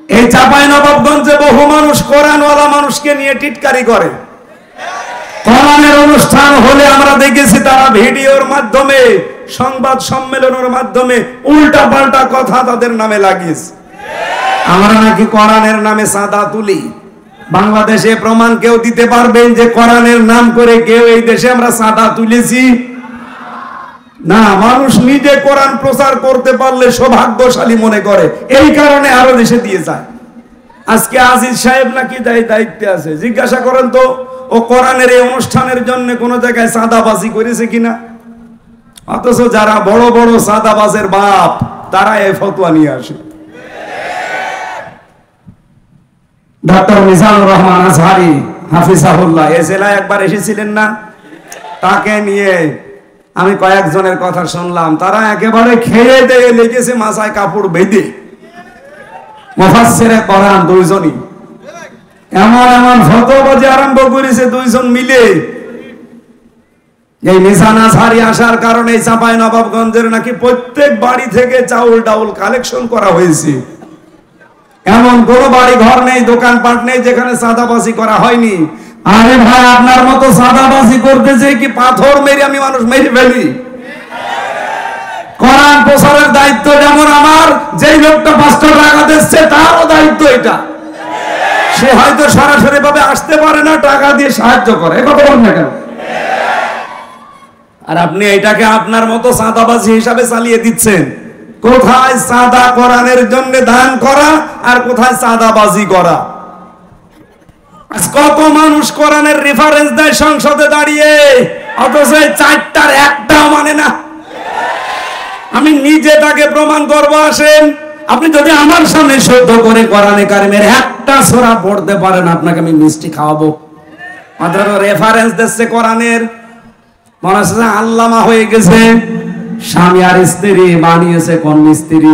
এই চাঁপাইনবাবগঞ্জে বহু মানুষ কোরআনওয়ালা মানুষকে নিয়ে টিটকারি করে। কোরআনের অনুষ্ঠান হলে আমরা দেখেছি তারা ভিডিওর মাধ্যমে, সংবাদ সম্মেলনের মাধ্যমে উল্টা পাল্টা কথা তাদের নামে লাগিয়েছে। আমরা নাকি কোরআনের নামে চাঁদা তুলি। বাংলাদেশে প্রমাণ কেউ দিতে পারবেন যে কোরআনের নাম করে কেউ এই দেশে আমরা চাঁদা তুলেছি? না, মানুষ নিজে কোরআন প্রচার করতে পারলে সৌভাগ্যশালী মনে করে, এই কারণে আরো দেশে দিয়ে যায়। আজকে আজিজ সাহেব নাকি দায়িত্বে আছে, জিজ্ঞাসা করেন তো ও কোরআনের এই অনুষ্ঠানের জন্য কোন জায়গায় চাঁদাবাজি করেছে কিনা? অথচ যারা বড় বড় চাঁদাবাজের বাপ তারা এই ফতোয়া নিয়ে আসে। ডক্টর মিজানুর রহমান আজহারি হাফিজাহুল্লাহ এই জেলায় একবার এসেছিলেন না? তাকে নিয়ে আমি কয়েকজনের কথা শুনলাম, তারা একেবারে খেয়ে দিয়ে লেগেছে মাথায় কাপড় বেঁধে, মুফাসসিরে কোরআন দুইজনই এমন এমন ফতোয়াবাজি আরম্ভ করেছে দুইজন মিলে। এই মিজান আজহারি আসার কারণে চাঁপাইনবাবগঞ্জের নাকি প্রত্যেক বাড়ি থেকে চাউল ডাউল কালেকশন করা হয়েছে। এমন কোন বাড়ি ঘর নেই, দোকানপাট নেই যেখানে চাঁদাবাজি করা হয়নি। আরে ভাই, আপনার মতো চাঁদাবাজি করতেছে কি পাথর মেরে আমি মানুষ মেরে ফেলি? কোরআন প্রচারের দায়িত্ব যেমন আমার, যেই লোকটা 500 টাকা দিচ্ছে তারও দায়িত্ব এটা। সে হয়তো সরাসরি ভাবে আসতে পারে না, টাকা দিয়ে সাহায্য করে, কথা বলেন না কেন? আর আপনি এটাকে আপনার মতো চাঁদাবাজি হিসাবে চালিয়ে দিচ্ছেন। কোথায় চাঁদা কোরআনের জন্য দান করা আর কোথায় চাঁদাবাজি করা? কত মানুষ কোরআনের রেফারেন্স দেয় সংসদে দাঁড়িয়ে, অথচ চারটার একটাও মানে না। আমি নিজে তাকে প্রমাণ করব, আসেন। আপনি যদি আমার সামনে শুদ্ধ করে কোরআনে কারিমের একটা সূরা পড়তে পারেন, আপনাকে আমি মিষ্টি খাওয়াবো। অথচ রেফারেন্স দিচ্ছে কোরআনের, মনে হচ্ছে আল্লামা হয়ে গেছে। স্বামী আর স্ত্রী বানিয়েছে কোন মিস্ত্রি?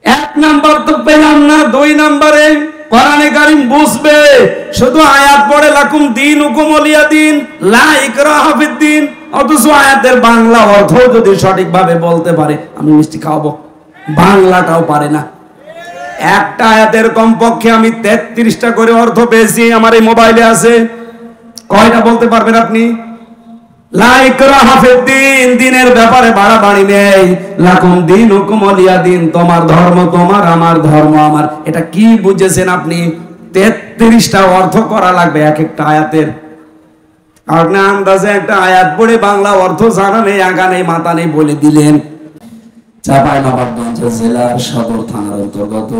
এক নাম্বার তো পেলাম না, 2 নম্বরে কোরআনে কারীম বুঝবে শুধু আয়াত পড়ে লাকুম দীনুকুম ওয়ালিয়া দীন লা ইকরাহা ফিদ্দীন, অথচ আয়াতের বাংলা অর্থ যদি সঠিকভাবে বলতে পারে আমি মিষ্টি খাওয়াবো। বাংলাটাও পারে না। একটা আয়াতের কমপক্ষে আমি 33টা করে অর্থ পেয়েছি, আমার এই মোবাইলে আছে। কয়টা বলতে পারবেন আপনি? লা ইকরাহা ফিদ্দীন, দ্বীনের ব্যাপারে বাড়াবাড়ি নেই। লাকুম দীনুকুম ওয়ালিয়া দীন, তোমার ধর্ম তোমার, আমার ধর্ম আমার। এটা কি বুঝেছেন আপনি? 33টা অর্থ করা লাগবে এক একটা আয়াতের। আপনি আন্দাজে একটা আয়াত পড়ে বাংলা অর্থ জানা নেই, আগা নেই, মাথা নেই বলে দিলেন। চাঁপাইনবাবগঞ্জ জেলার সদর থানার অন্তর্গত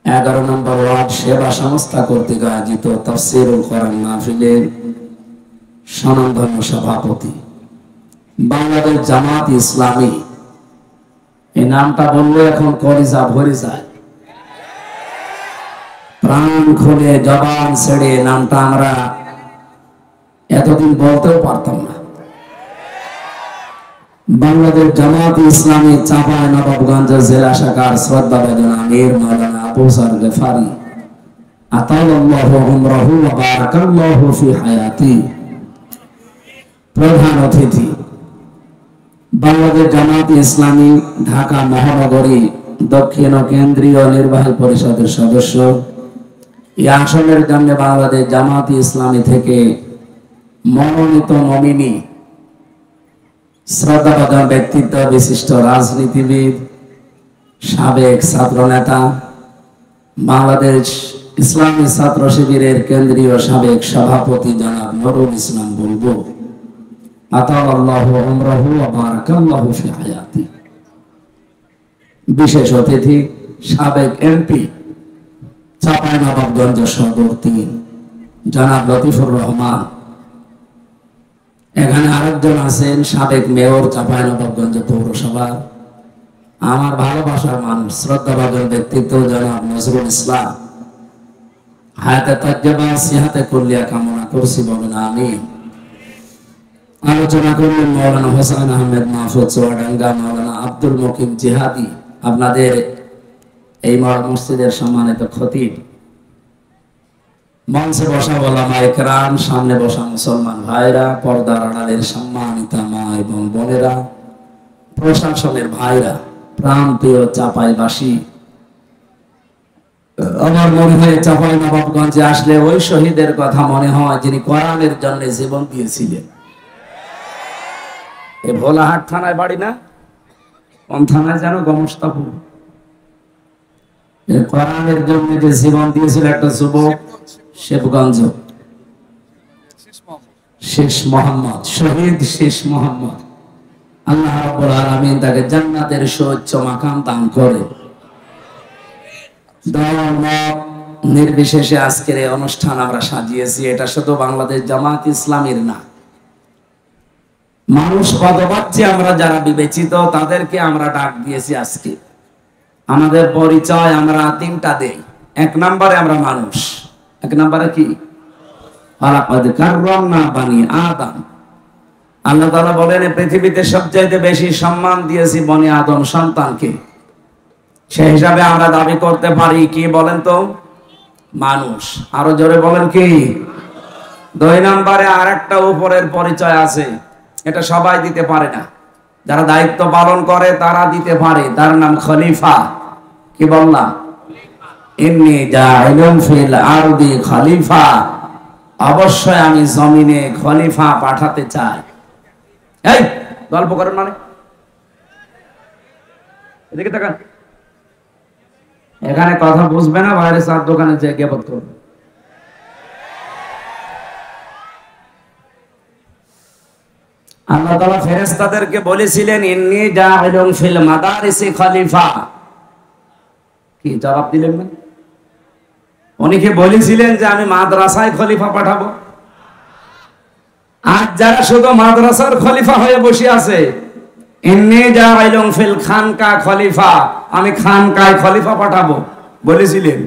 11 নম্বর ওয়ার্ড সেবা সংস্থা কর্তৃক আয়োজিত তাফসীরুল কোরআন মাহফিলের স্বনামধন্য সভাপতি বাংলাদেশ জামাত ইসলামী, এই নামটা বললে এখন কলিজা ভরে যায়, প্রাণ খুলে জবান ছেড়ে নামটা আমরা এতদিন বলতেও পারতাম না। বাংলাদেশ জামাত ইসলামী চাঁপাইনবাবগঞ্জ জেলা শাখার শ্রদ্ধাভাজন আমির মাওলানা আবু যর গফারি আতাল্লাহু উমরাহু ওয়া বারাকাল্লাহু ফি হায়াতি, প্রধান অতিথি বাংলাদেশ জামাত ইসলামী ঢাকা মহানগরী দক্ষিণ ও কেন্দ্রীয় নির্বাহী পরিষদের সদস্য, এই আসনের জন্য বাংলাদেশ জামাত ইসলামী থেকে মনোনীত নমিনি শ্রদ্ধাভাজন ব্যক্তিত্ব, বিশিষ্ট রাজনীতিবিদ, সাবেক ছাত্র নেতা, বাংলাদেশ ইসলামী ছাত্র শিবিরের কেন্দ্রীয় সাবেক সভাপতি জনাব নুরুল ইসলাম বুলবুল আতাল্লাহু উমরাহু ওয়া বারাকাল্লাহু ফি হায়াতি। বিশেষ অতিথি সাবেক এমপি চাঁপাইনবাবগঞ্জ সদর 3 জনাব লতিফুর রহমান। এখানে আরেকজন আছেন সাবেক মেয়র চাঁপাইনবাবগঞ্জ পৌরসভা, আমার ভালোবাসার মানুষ, শ্রদ্ধাভাজন ব্যক্তিত্ব জনাব নজরুল ইসলাম। হায়াতে তাজ্জাবা সিহাতে কুল্লিয়া কামনা করছি, বলেন আমিন। আলোচনা করলেন মাওলানা হোসেন আহমেদ মাহফুজ চুয়াডাঙ্গা, মাওলানা আব্দুল মুকিম জিহাদি, আপনাদের এই মসজিদের সম্মানিত খতিব, মঞ্চে বসা ওলামা ইকরাম, সামনে বসা মুসলমান ভাইরা, পর্দার আড়ালের সম্মানিতা মা এবং বোনেরা, প্রশাসনের ভাইরা, প্রান্তীয় চাপাইবাসী, আমার মনে হয় চাপাই নবাবগঞ্জে আসলে ওই শহীদের কথা মনে হয় যিনি কোরআনের জন্য জীবন দিয়েছিলেন। এ ভোলাহাট থানায় বাড়ি না, কোন থানায় যেন, গমস্তাপুর। কোরআনের জন্য যে জীবন দিয়েছিল একটা যুবক, শিবগঞ্জ, শেষ মোহাম্মদ, শহীদ শেষ মোহাম্মদ। আল্লাহ রাব্বুল আলামিন তাকে জান্নাতের সুউচ্চ মাকাম দান করে। ধর্ম নির্বিশেষে আজকের এই অনুষ্ঠান আমরা সাজিয়েছি। এটা শুধু বাংলাদেশ জামাত ইসলামীর না, মানুষ পদবাচ্য আমরা যারা বিবেচিত তাদেরকে আমরা ডাক দিয়েছি আজকে। আমাদের পরিচয় আমরা তিনটা দেই। এক নম্বরে আমরা মানুষ। এক নম্বরে কি? ওয়ালাকাদ কাররামনা বানি আদম। আল্লাহ তাআলা বলেন পৃথিবীতে সবচেয়ে বেশি সম্মান দিয়েছি বনি আদম সন্তানকে। সেই হিসাবে আমরা দাবি করতে পারি কি বলেন তো? মানুষ। আরো জোরে বলেন কি? দুই নম্বরে আরেকটা উপরের পরিচয় আছে, এটা সবাই দিতে পারে না, যারা দায়িত্ব পালন করে তারা দিতে পারে, তার নাম খলিফা। কি বললাম? ইন্নী জাইলুন ফিল আরদি খলিফা, অবশ্যই আমি জমিনে খলিফা পাঠাতে চাই। এই গল্প করেন মানে? এদিকে তাকান। এখানে কথা বুঝবে না, বাইরে চার দোকানে যে গিবত করবে। আল্লাহ তাআলা ফেরেশতাদেরকে বলেছিলেন ইন্নী জাইলুন ফিল মাদারিসি খলিফা। কি জবাব দিলেন না? উনি কি বলেছিলেন যে আমি মাদ্রাসায় খলিফা পাঠাবো? আজ যারা শুধু মাদ্রাসার খলিফা হয়ে বসে আছে, ইন্নী জাইলুন ফিল খানকা খলিফা, আমি খানকায় খলিফা পাঠাবো বলেছিলেন।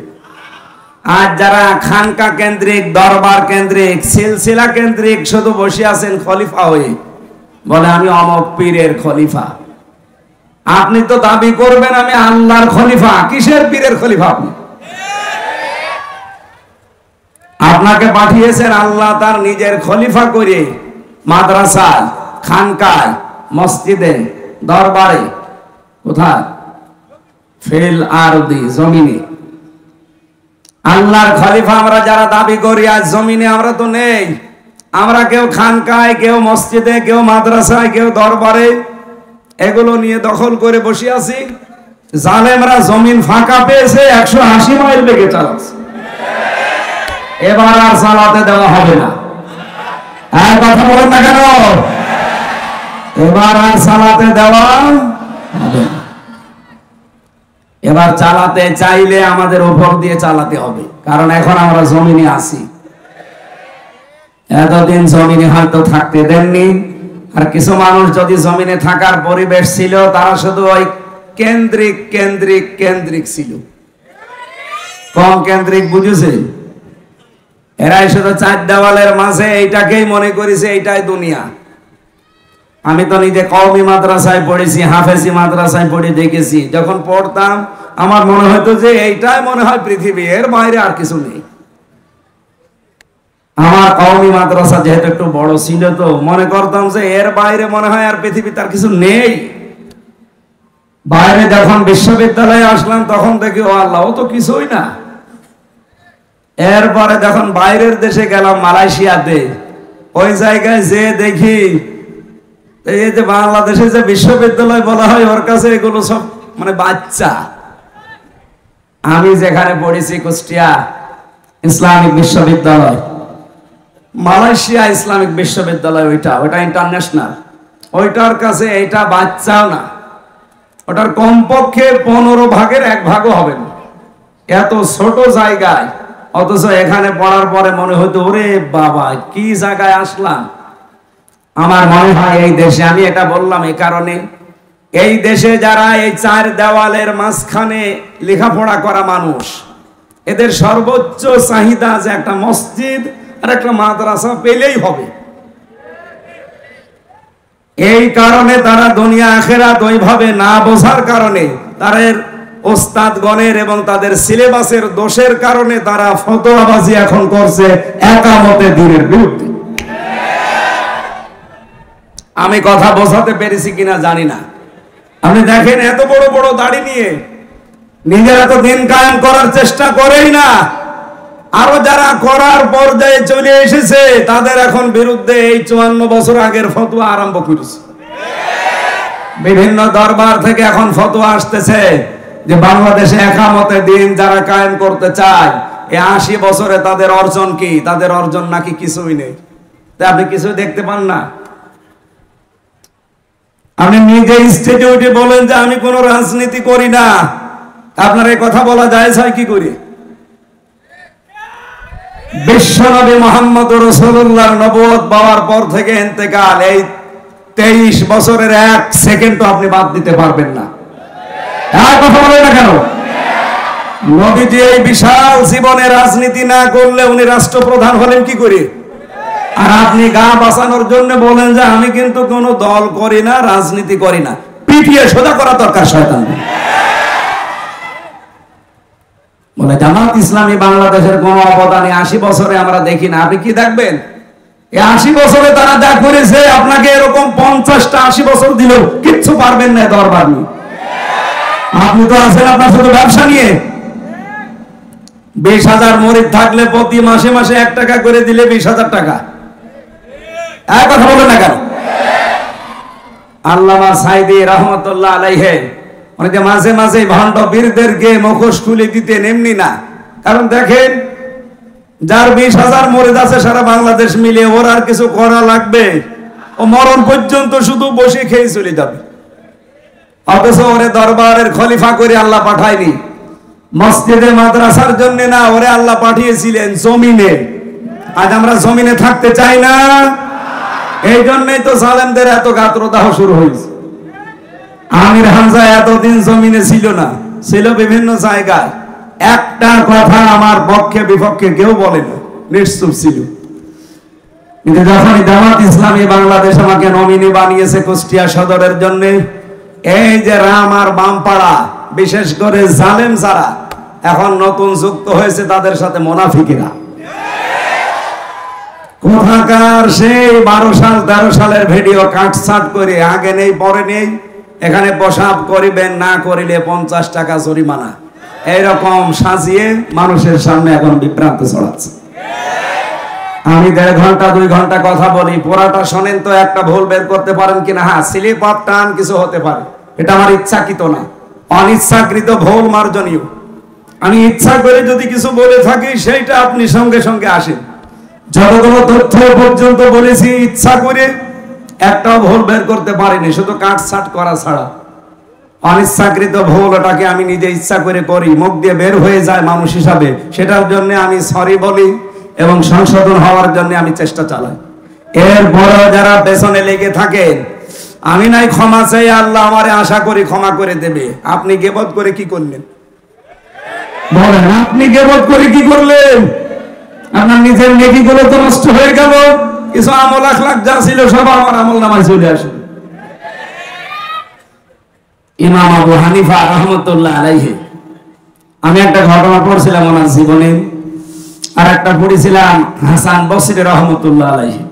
আজ যারা খানকা কেন্দ্রিক, দরবার কেন্দ্রিক, সিলসিলা কেন্দ্রিক শুধু বসে আছেন খলিফা হয়ে, বলে আমি অমক পীরের খলিফা। আপনি তো দাবি করবেন আমি আল্লাহর খলিফা, কিসের পীরের খলিফা? আপনি আপনাকে পাঠিয়েছেন আল্লাহ তার নিজের খলিফা করে মাদ্রাসায়, খানকায়, মসজিদে, দরবারে। কোথায়? ফিল আরদি, জমিনে। আল্লাহর খলিফা আমরা যারা দাবি করি আজ জমিনে আমরা তো নেই। আমরা কেউ খানকায়, কেউ মসজিদে, কেউ মাদ্রাসায়, কেউ দরবারে, এগুলো নিয়ে দখল করে বসে আছি। জালেমরা জমিন ফাঁকা পেয়েছে, 180 মাইল বেগে চালাচ্ছে। এবার আর চালাতে দেওয়া হবে না। আর কথা বলেন না কেন? এবার আর চালাতে দেওয়া হবে না। এবার চালাতে চাইলে আমাদের উপর দিয়ে চালাতে হবে, কারণ এখন আমরা জমিনে আছি। এতদিন জমিনে হয়তো থাকতে দেননি। আর কিছু মানুষ যদি জমিনে থাকার পরিবেশ ছিল, তারা শুধু ওই কেন্দ্রিক কেন্দ্রিক কেন্দ্রিক ছিল। কম কেন্দ্রিক বুঝেছে? এরাই শুধু চার দেওয়ালের মাঝে এইটাকেই মনে করেছে এইটাই দুনিয়া। আমি তো নিজে কওমি মাদ্রাসায় পড়েছি, হাফেজি মাদ্রাসায় পড়ে দেখেছি। যখন পড়তাম আমার মনে হতো যে এইটাই মনে হয় পৃথিবী, এর বাইরে আর কিছু নেই। আমার কওমি মাদ্রাসা যেহেতু একটু বড় ছিল, তো মনে করতাম যে এর বাইরে মনে হয় আর পৃথিবী তার কিছু নেই। বাইরে যখন বিশ্ববিদ্যালয়ে আসলাম তখন দেখি ও আল্লাহ, ও তো কিছুই না। এরপরে যখন বাইরের দেশে গেলাম, মালয়েশিয়াতে, ওই জায়গায় যে দেখি এই যে বাংলাদেশে যে বিশ্ববিদ্যালয় বলা হয়, ওর কাছে এগুলো সব মানে বাচ্চা। আমি যেখানে পড়েছি কুষ্টিয়া ইসলামিক বিশ্ববিদ্যালয়, মালয়েশিয়া ইসলামিক বিশ্ববিদ্যালয়, ওইটা ইন্টারন্যাশনাল। ওইটার কাছে এইটা বাচ্চাও না, ওটার কমপক্ষে 15 ভাগের 1 ভাগও হবে না, এত ছোট জায়গায়। অথচ এখানে পড়ার পরে মনে হতো ওরে বাবা কি জায়গায় আসলাম। আমার মনে হয় এই দেশে, আমি এটা বললাম এই কারণে, এই দেশে যারা এই 4 দেওয়ালের মাঝখানে লেখাপড়া করা মানুষ, এদের সর্বোচ্চ চাহিদা যে একটা মসজিদ আর একটা মাদ্রাসা পেলেই হবে। এই কারণে তারা দুনিয়া আখিরাত ওইভাবে না বোঝার কারণে, তাদের ওস্তাদগণের এবং তাদের সিলেবাসের দোষের কারণে তারা ফতোয়াবাজি এখন করছে একামতে দ্বীনের বিরুদ্ধে। আমি কথা বোঝাতে পেরেছি কিনা জানি না। আপনি দেখেন এত বড় বড় দাড়ি নিয়ে নিজেরা তো দিন কায়েম করার চেষ্টা করেই না, আরো যারা করার পর্যায়ে চলে এসেছে তাদের এখন বিরুদ্ধে এই 54 বছর আগের ফতোয়া আরম্ভ করেছে। বিভিন্ন দরবার থেকে এখন ফতোয়া আসতেছে যে বাংলাদেশে একামতে দিন যারা কায়েম করতে চায় এই 80 বছরে তাদের অর্জন কি? তাদের অর্জন নাকি কিছুই নেই। তাই আপনি কিছু দেখতে পান না। আপনি নিজে স্টেজে উঠে বলেন যে আমি কোনো রাজনীতি করি না, আপনার এই কথা বলা যায় কি করে? বিশ্বনবী মুহাম্মদ রাসূলুল্লাহর নবুয়ত পাওয়ার পর থেকে ইন্তেকাল, এই 23 বছরের 1 সেকেন্ডও আপনি বাদ দিতে পারবেন না। আর কথা বলেন না কেন? নবীজি এই বিশাল জীবনে রাজনীতি না করলে উনি রাষ্ট্রপ্রধান হলেন কি করে? আর আপনি গা বাঁচানোর জন্য বলেন যে আমি কিন্তু কোনো দল করি না, রাজনীতি করি না। পিটিয়ে সোজা করা দরকার শয়তান। বলে জামাত ইসলামী বাংলাদেশের কোন অবদানে 80 বছরে আমরা দেখি না। আপনি কি দেখবেন? এই 80 বছরে তারা যা করেছে আপনাকে এরকম 50টা 80 বছর দিলেও কিচ্ছু পারবেন না দরবার নিয়ে। আপনি তো আছেন আপনার শুধু ব্যবসা নিয়ে। 20,000 মরিদ থাকলে প্রতি মাসে মাসে 1 টাকা করে দিলে 20,000 টাকা। এক কথা বলেন না কেন? আল্লামা সাইদি রহমতুল্লাহ আলাইহি অনেকে মাঝে মাঝে ভণ্ড বীরদেরকে মুখোশ খুলে দিতেন, এমনি না। কারণ দেখেন যার 20,000 মরিদ আছে সারা বাংলাদেশ মিলে, ওর আর কিছু করা লাগবে? ও মরণ পর্যন্ত শুধু বসে খেয়ে চলে যাবে। অথচ ওরে দরবারের খলিফা করে আল্লাহ পাঠায়নি, মসজিদে মাদ্রাসার জন্য না, ওরে আল্লাহ পাঠিয়েছিলেন জমিনে। আজ আমরা জমিনে থাকতে চাই না, এই জন্যই তো জালেমদের এত গাত্রদাহ শুরু হয়েছে। আমির হামজা এতদিন জমিনে ছিল না, ছিল বিভিন্ন জায়গায়। একটা কথা আমার পক্ষে বিপক্ষে কেউ বলে না, নিশ্চুপ ছিল। কিন্তু যখনই জামাত ইসলামী বাংলাদেশ আমাকে নমিনি বানিয়েছে কুষ্টিয়া সদরের জন্য, এই যে রাম আর বামপাড়া, বিশেষ করে জালেম যারা এখন নতুন যুক্ত হয়েছে তাদের সাথে মুনাফিকিরা, কোথাকার সেই 12 সাল 13 সালের ভিডিও কাটছাট করে আগে নেই পরে নেই, এখানে প্রসাব করিবেন না করিলে 50 টাকা জরিমানা, এইরকম সাজিয়ে মানুষের সামনে এখন বিভ্রান্ত ছড়াচ্ছে। আমি 1.5 ঘন্টা 2 ঘন্টা কথা বলি, পুরাটা শোনেন তো একটা ভুল বের করতে পারেন কিনা? হ্যাঁ, স্লিপ অফ টাং কিছু হতে পারে, এটা আমার ইচ্ছাকৃত না, অনিচ্ছাকৃত ভুল মার্জনীয়। আমি ইচ্ছা করে যদি কিছু বলে থাকি সেইটা আপনি সঙ্গে সঙ্গে আসেন। যতগুলো তথ্য পর্যন্ত বলেছি ইচ্ছা করে একটাও ভুল বের করতে পারিনি, শুধু কাটছাট করা ছাড়া। অনিচ্ছাকৃত ভুল, ওটাকে আমি নিজে ইচ্ছা করে করি, মুখ দিয়ে বের হয়ে যায় মানুষ হিসাবে, সেটার জন্য আমি সরি বলি এবং সংশোধন হওয়ার জন্য আমি চেষ্টা চালাই। এরপরে যারা পেছনে লেগে থাকেন, আমি নাই ক্ষমা চাই, আল্লাহ আমারে আশা করি ক্ষমা করে দেবে। আপনি গীবত করে কি করলেন বলেন? আপনি গীবত করে কি করলেন? আপনার নিজের নেকিগুলো তো নষ্ট হয়ে গেল, কিছু আমল আখলাক যা ছিল সব আমার আমল নামায় চলে আসে। ইমাম আবু হানিফা রাহমাতুল্লাহ আলাইহি, আমি একটা ঘটনা পড়ছিলাম ওনার জীবনে, আর একটা পড়েছিলাম হাসান বসরি রহমতুল্লাহ আলাইহি।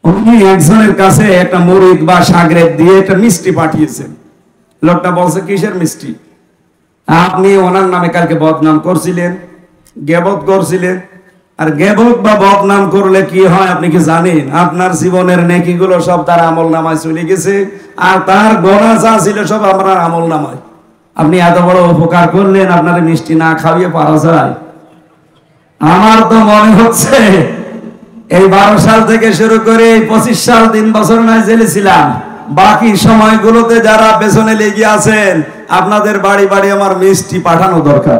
উনি একজনের কাছে একটা মুরিদ বা শাগরেদ দিয়ে একটা মিষ্টি পাঠিয়েছেন। লোকটা বলছে কিসের মিষ্টি? আপনি ওনার নামে কালকে বদনাম করছিলেন, গীবত করছিলেন। আর গীবত বা বদনাম করলে কি হয় আপনি কি জানেন? আপনার জীবনের নেকিগুলো সব তার আমল নামায় চলে গেছে, আর তার গোনা যা ছিল সব আপনার আমল নামায়। আপনি এত বড় উপকার করলেন, আপনার মিষ্টি না খাইয়ে পারা যায়? আমার তো মনে হচ্ছে এই 12 সাল থেকে শুরু করে 25 সাল 3 বছর নয় জেলে ছিলাম, বাকি সময়গুলোতে যারা পেছনে লেগে আছেন আপনাদের বাড়ি বাড়ি আমার মিষ্টি পাঠানো দরকার।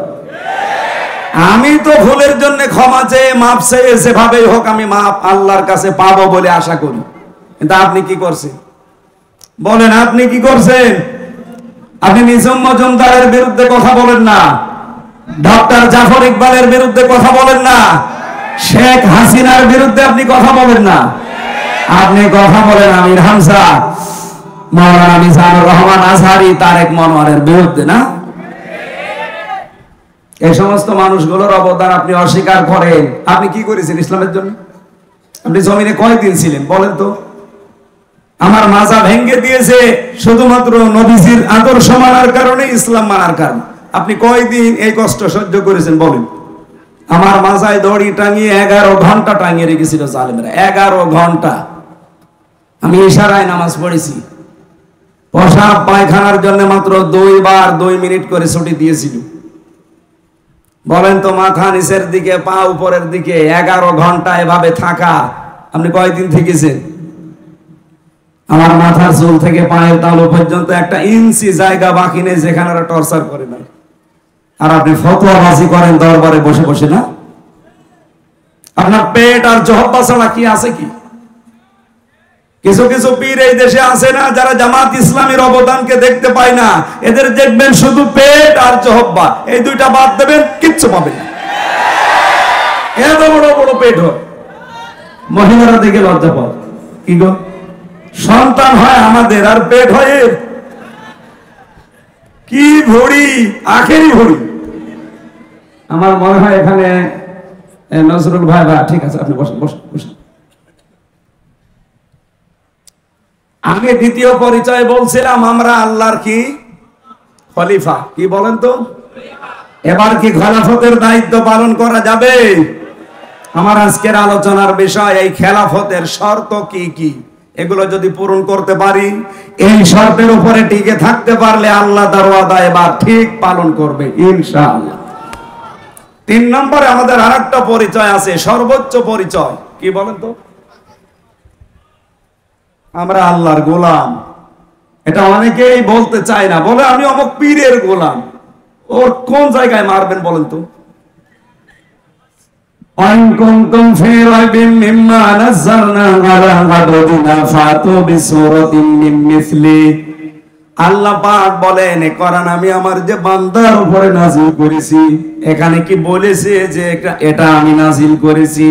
আমি তো ভুলের জন্য ক্ষমা চেয়ে মাপ চেয়ে যেভাবেই হোক আমি মাপ আল্লাহর কাছে পাবো বলে আশা করি। কিন্তু আপনি কি করছেন বলেন? আপনি কি করছেন? আপনি নিজাম মজুমদারের বিরুদ্ধে কথা বলেন না, ডক্টর জাফর ইকবালের বিরুদ্ধে কথা বলেন না, শেখ হাসিনার বিরুদ্ধে আপনি কথা বলেন না, আপনি কথা বলেন আমির হামজা, মাওলানা মিজানুর রহমান আজহারি, তারেক মনোয়ারের বিরুদ্ধে না? এই সমস্ত মানুষগুলোর অবদান আপনি অস্বীকার করেন। আপনি কি করেছেন ইসলামের জন্য? আপনি জমিনে কয়দিন ছিলেন বলেন তো? আমার মাজা ভেঙে দিয়েছে শুধুমাত্র নবীজির আদর্শ মানার কারণে, ইসলাম মানার কারণে। আপনি কয়দিন এই কষ্ট সহ্য করেছেন বলেন? আমার মাজায় দড়ি টাঙিয়ে 11 ঘন্টা টাঙিয়ে রেখেছিল জালেমরা, 11 ঘন্টা। আমি ইশারায় নামাজ পড়েছি। পেশাব পায়খানার জন্য মাত্র 2 বার 2 মিনিট করে ছুটি দিয়েছিল। বলেন তো, মাথা নিচের দিকে পা উপরের দিকে 11 ঘন্টা এভাবে থাকা আপনি কয়দিন থেকেছেন? আমার মাথার চুল থেকে পায়ের তালু পর্যন্ত 1 ইঞ্চি জায়গা বাকি নেই যেখানে টর্চার করে না। আর আপনি ফতোয়াবাজি করেন দরবারে বসে বসে না? আপনার পেট আর জহব্বা ছাড়া কি আছে কি? কিছু কিছু পীর এই দেশে আছে না, যারা জামাত ইসলামের অবদানকে দেখতে পায় না। এদের দেখবেন শুধু পেট আর জহব্বা, এই দুইটা বাদ দেবেন কিচ্ছু পাবেন না। এত বড় বড় পেট হয়, মহিলারা দেখে লজ্জা পায়। কি গো, সন্তান হয় আমাদের আর পেট হয় কি ভরি, আখেরি ভরি। আমার মনে হয় এখানে নজরুল ভাই, ঠিক আছে আপনি বসেন বসেন বসেন। আমি দ্বিতীয় পরিচয় বলছিলাম আমরা আল্লাহর কি খলিফা। কি বলেন তো, এবার কি খেলাফতের দায়িত্ব পালন করা যাবে? আমার আজকের আলোচনার বিষয় এই খেলাফতের শর্ত কি কি, এগুলো যদি পূরণ করতে পারি, এই শর্তের উপরে টিকে থাকতে পারলে আল্লাহ তার ওয়াদা এবার ঠিক পালন করবে ইনশাআল্লাহ। 3 নম্বরে আমাদের আরেকটা পরিচয় আছে, সর্বোচ্চ পরিচয়। কি বলেন তো, আমরা আল্লাহর গোলাম। এটা অনেকেই বলতে চায় না, বলে আমি অমুক পীরের গোলাম। ওর কোন জায়গায় মারবেন বলেন তো? আল্লাহ পাক বলেন, কোরআন আমি আমার যে বান্দার উপরে নাজিল করেছি, এখানে কি বলেছে যে এটা আমি নাজিল করেছি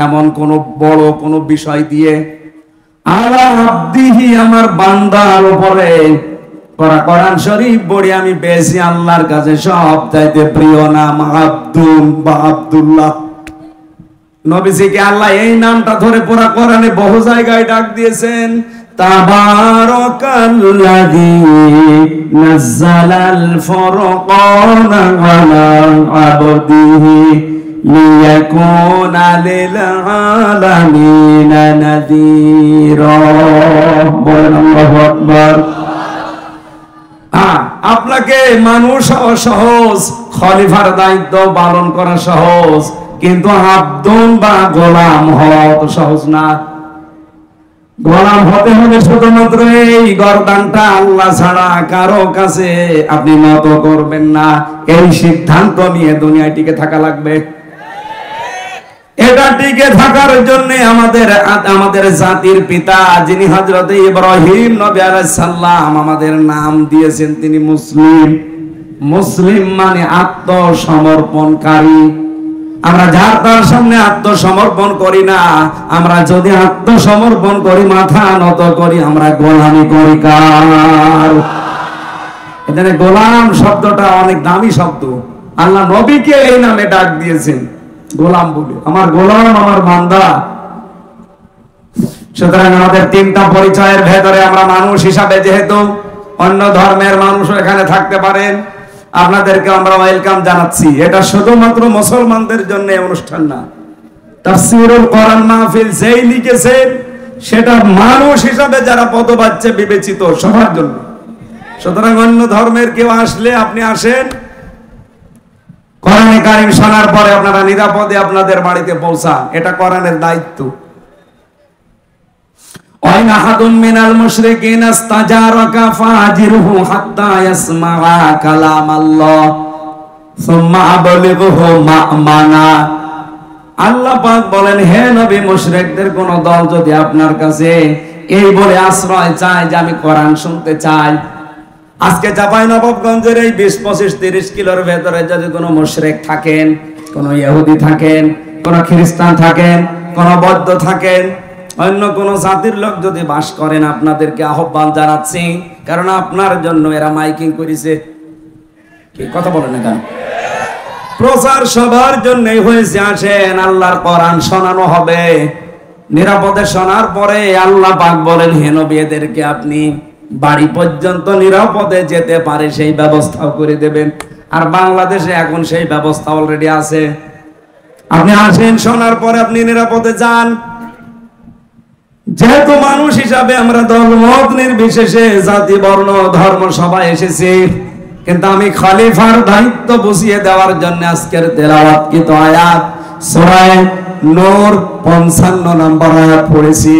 এমন কোন বড় কোন বিষয় দিয়ে? আলা আব্দিহি, আমার বান্দার উপরে। কোরআন শরীফ পড়ে আমি পেয়েছি আল্লাহর কাছে সবচাইতে প্রিয় নাম আব্দুল বা আব্দুল্লাহ। নবীজিকে আল্লাহ এই নামটা ধরে পুরা কোরআনে বহু জায়গায় ডাক দিয়েছেন। তাবারাকাল্লাযী নাযালাল ফুরকানা আলা আবদিহি লিয়াকুনা লিল আলামিনা নাযীরা। বলেন আল্লাহু আকবার। আপনাকে মানুষ সহজ, খলিফার দায়িত্ব পালন করা সহজ, কিন্তু আব্দুল বা গোলাম হওয়া তো সহজ না। গোলাম হতে হলে শুধুমাত্র এই গর্দানটা আল্লাহ ছাড়া কারো কাছে আপনি নত করবেন না, এই সিদ্ধান্ত নিয়ে দুনিয়ায় টিকে থাকা লাগবে। এটা টিকে থাকার জন্য আমাদের জাতির পিতা যিনি হযরত ইব্রাহিম নবী আলাইহিস সালাম আমাদের নাম দিয়েছেন, তিনি মুসলিম। মুসলিম মানে আত্মসমর্পণকারী। আমরা যার তার সামনে আত্মসমর্পণ করি না, আমরা যদি আত্মসমর্পণ করি, মাথা নত করি, আমরা গোলামি করি কার? এখানে গোলাম শব্দটা অনেক দামি শব্দ। আল্লাহ নবীকে এই নামে ডাক দিয়েছেন, গোলাম বলে। আমার গোলাম, আমার বান্দা। সুতরাং আমাদের 3টা পরিচয়ের ভেতরে আমরা মানুষ হিসাবে, যেহেতু অন্য ধর্মের মানুষও এখানে থাকতে পারেন, আপনাদেরকে আমরা ওয়েলকাম জানাচ্ছি। এটা শুধুমাত্র মুসলমানদের জন্য অনুষ্ঠান না। তাফসীরুল কোরআন মাহফিল যেই লিখেছেন সেটা মানুষ হিসাবে যারা পদবাচ্য বিবেচিত সবার জন্য। সুতরাং অন্য ধর্মের কেউ আসলে আপনি আসেন, কোরআনে কারীম শোনার পরে আপনারা নিরাপদে আপনাদের বাড়িতে পৌঁছান, এটা কোরআনের দায়িত্ব। ওয়াইন আহাদুম মিনাল মুশরিকিনা ইসতাজারাকা ফাজিরহু হাত্তা ইয়াসমাআ কালামাল্লাহ সুম্মা আবলিগহু মা'মানা। আল্লাহ পাক বলেন, হে নবী, মুশরিকদের কোন দল যদি আপনার কাছে এই বলে আশ্রয় চায় যে আমি কোরআন শুনতে চাই, আজকে চাঁপাইনবাবগঞ্জের এই 20-25-30 কিলোর ভেতরে যদি কোনো মুশরিক থাকেন, কোন ইহুদি থাকেন, কোন খ্রিস্টান থাকেন, কোন বৌদ্ধ থাকেন, অন্য কোন জাতির লোক যদি বাস করেন, আপনাদেরকে আহ্বান জানাচ্ছি, কারণ আপনার জন্য এরা মাইকিং করেছে। কি কথা বলেন না কেন? প্রচার সবার জন্যই হয়েছে। আসেন, আল্লাহর কোরআন শোনানো হবে। নিরাপদে শোনার পরে আল্লাহ পাক বলেন, হে নবী, এদেরকে আপনি বাড়ি পর্যন্ত নিরাপদে যেতে পারে সেই ব্যবস্থাও করে দেবেন। আর বাংলাদেশে এখন সেই ব্যবস্থা অলরেডি আছে। আপনি আসেন, শোনার পরে আপনি নিরাপদে যান। যেহেতু মানুষ হিসাবে আমরা দলমত নির্বিশেষে, জাতি, বর্ণ, ধর্ম সবাই এসেছি, কিন্তু আমি খলিফার দায়িত্ব বুঝিয়ে দেওয়ার জন্য আজকের তেলাওয়াতকৃত আয়াত সূরা নূর 55 নম্বর আয়াত পড়েছি।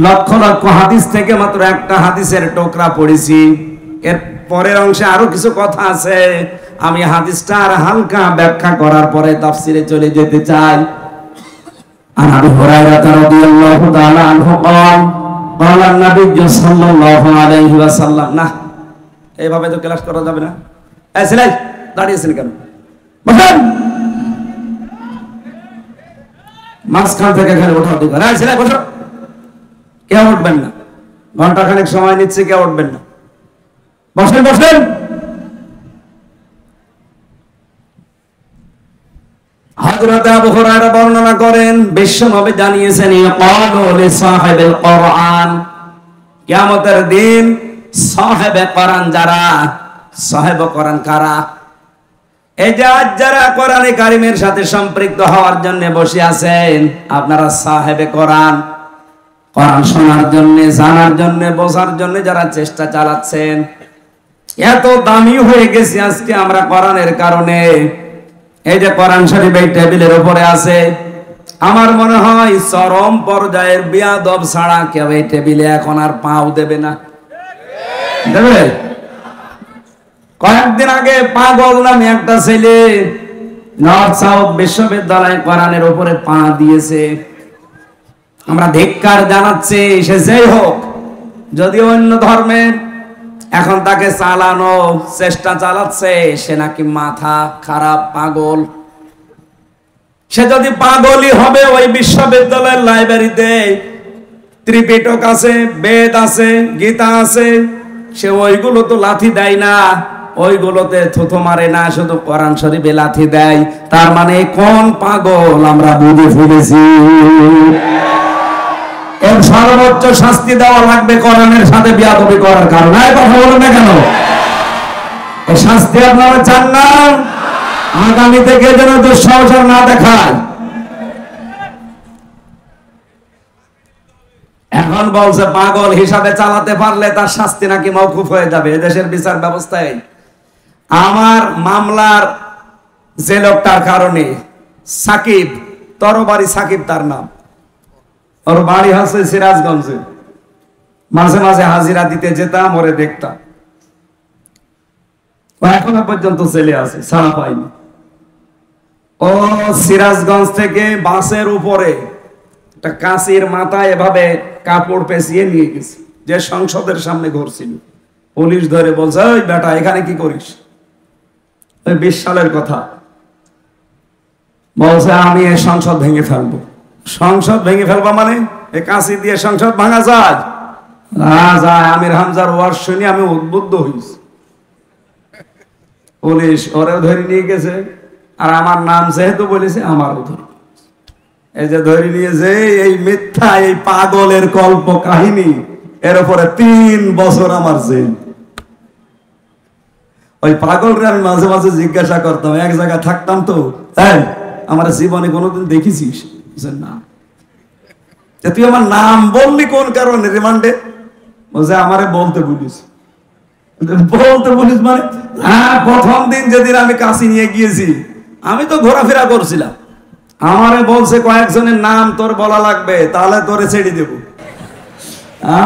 লক্ষ লক্ষ হাদিস থেকে মাত্র একটা হাদিসের টুকরা পড়েছি। এর পরের অংশে আরো কিছু কথা আছে, আমি হাদিসটা আর হালকা ব্যাখ্যা করার পরে তাফসিরে চলে যেতে চাই। আর আবু হুরায়রা রাদিয়াল্লাহু তাআলা আনহু قال قال النبي صلى الله عليه وسلم। না, এইভাবে তো ক্লাস করা যাবে না। এই ছেলে, দাঁড়িয়েছেন কেন? বসেন। মাঝখান থেকে এখানে ওঠা দিবেন। এই ছেলে, বসো। কেউ উঠবেন না, ঘন্টাখানেক সময় নিচ্ছে, কেউ উঠবেন না। বসেন বসেন। হযরত আবু হুরায়রা বর্ণনা করেন, বিশ্বনবী জানিয়েছেন, ইয়াকালু লিসাহিবিল কোরআন, কিয়ামতের দিন সাহেবে কোরআন যারা, সাহেবে কোরআন কারা? এই যে আজ যারা কোরআনে কারিমের সাথে সম্পৃক্ত হওয়ার জন্য বসে আছেন, আপনারা সাহেবে কোরআন, কোরআন শোনার জন্য, জানার জন্য, বোঝার জন্য যারা চেষ্টা চালাচ্ছেন, এত দামি হয়ে গেছে আজকে আমরা কোরআনের কারণে। এই যে কোরআন শরীফ এই টেবিলের উপরে আছে, আমার মনে হয় চরম পর্যায়ের বিয়াদব ছাড়া কেউ এই টেবিলে এখন আর পাও দেবে না। দেবে? কয়েকদিন আগে পাগল নামে একটা ছেলে নর্থ সাউথ বিশ্ববিদ্যালয় কোরআনের উপরে পা দিয়েছে। আমরা ধিক্কার জানাচ্ছি, সে যেই হোক, যদি অন্য ধর্মের, এখন তাকে চালানো চেষ্টা চালাচ্ছে, সে নাকি মাথা খারাপ, পাগল। সে যদি পাগলই হবে, ওই বিশ্ববিদ্যালয়ের লাইব্রেরিতে ত্রিপিটক আছে, বেদ আছে, গীতা আছে, সে ওইগুলো তো লাথি দেয় না, ওইগুলোতে থুথু মারে না, শুধু কোরআন শরীফে লাথি দেয়। তার মানে কোন পাগল আমরা বুঝে ফেলেছি। এর সর্বোচ্চ শাস্তি দেওয়া লাগবে কোরআনের সাথে বিয়াদবি করার কারণে। কথা বলুন না কেন? এই শাস্তি আপনারা চান না? আগামী থেকে যেন দুঃসাহস না দেখায়। এখন বলছে পাগল হিসাবে চালাতে পারলে তার শাস্তি নাকি মওকুফ হয়ে যাবে এদেশের বিচার ব্যবস্থায়। আমার মামলার যে লোকটার কারণে, সাকিব, তরবারি সাকিব তার নাম, ওর বাড়ি হচ্ছে সিরাজগঞ্জে। মাঝে মাঝে হাজিরা দিতে যেতাম, ওরে দেখতাম। ও এখনো পর্যন্ত ছেলে আছে, ছাড়া পাইনি। ও সিরাজগঞ্জ থেকে বাসের উপরে একটা কাঁচির মাথায় এভাবে কাপড় পেঁচিয়ে নিয়ে গেছে, যে সংসদের সামনে ঘুরছিল। পুলিশ ধরে বলছে, ওই বেটা এখানে কি করিস? ওই 20 সালের কথা বলছে, আমি এই সংসদ ভেঙে ফেলবো। সংসদ ভেঙে ফেলবা মানে? এই কাঁচি দিয়ে সংসদ ভাঙা যায়? যায়। আমির হামজার ওয়াজ শুনে আমি উদ্বুদ্ধ হয়েছি। পুলিশ ওরে ধরে নিয়ে গেছে, আর আমার নাম যেহেতু বলেছে, আমারও ধরে, এই যে ধরে নিয়েছে, এই মিথ্যা, এই পাগলের কল্প কাহিনী, এর উপরে 3 বছর আমার জেল। ওই পাগলরে আমি মাঝে মাঝে জিজ্ঞাসা করতাম, এক জায়গায় থাকতাম তো, তাই আমার জীবনে কোনোদিন দেখেছিস? না। তুই আমার নাম বললি কোন কারণে রিমান্ডে? বলছে আমারে বলতে বলিস। বলতে বলিস মানে? হ্যাঁ, প্রথম দিন যেদিন আমি কাশি নিয়ে গিয়েছি, আমি তো ঘোরাফেরা করছিলাম, আমারে বলছে কয়েকজনের নাম তোর বলা লাগবে, তাহলে তোরে ছেড়ে দেব।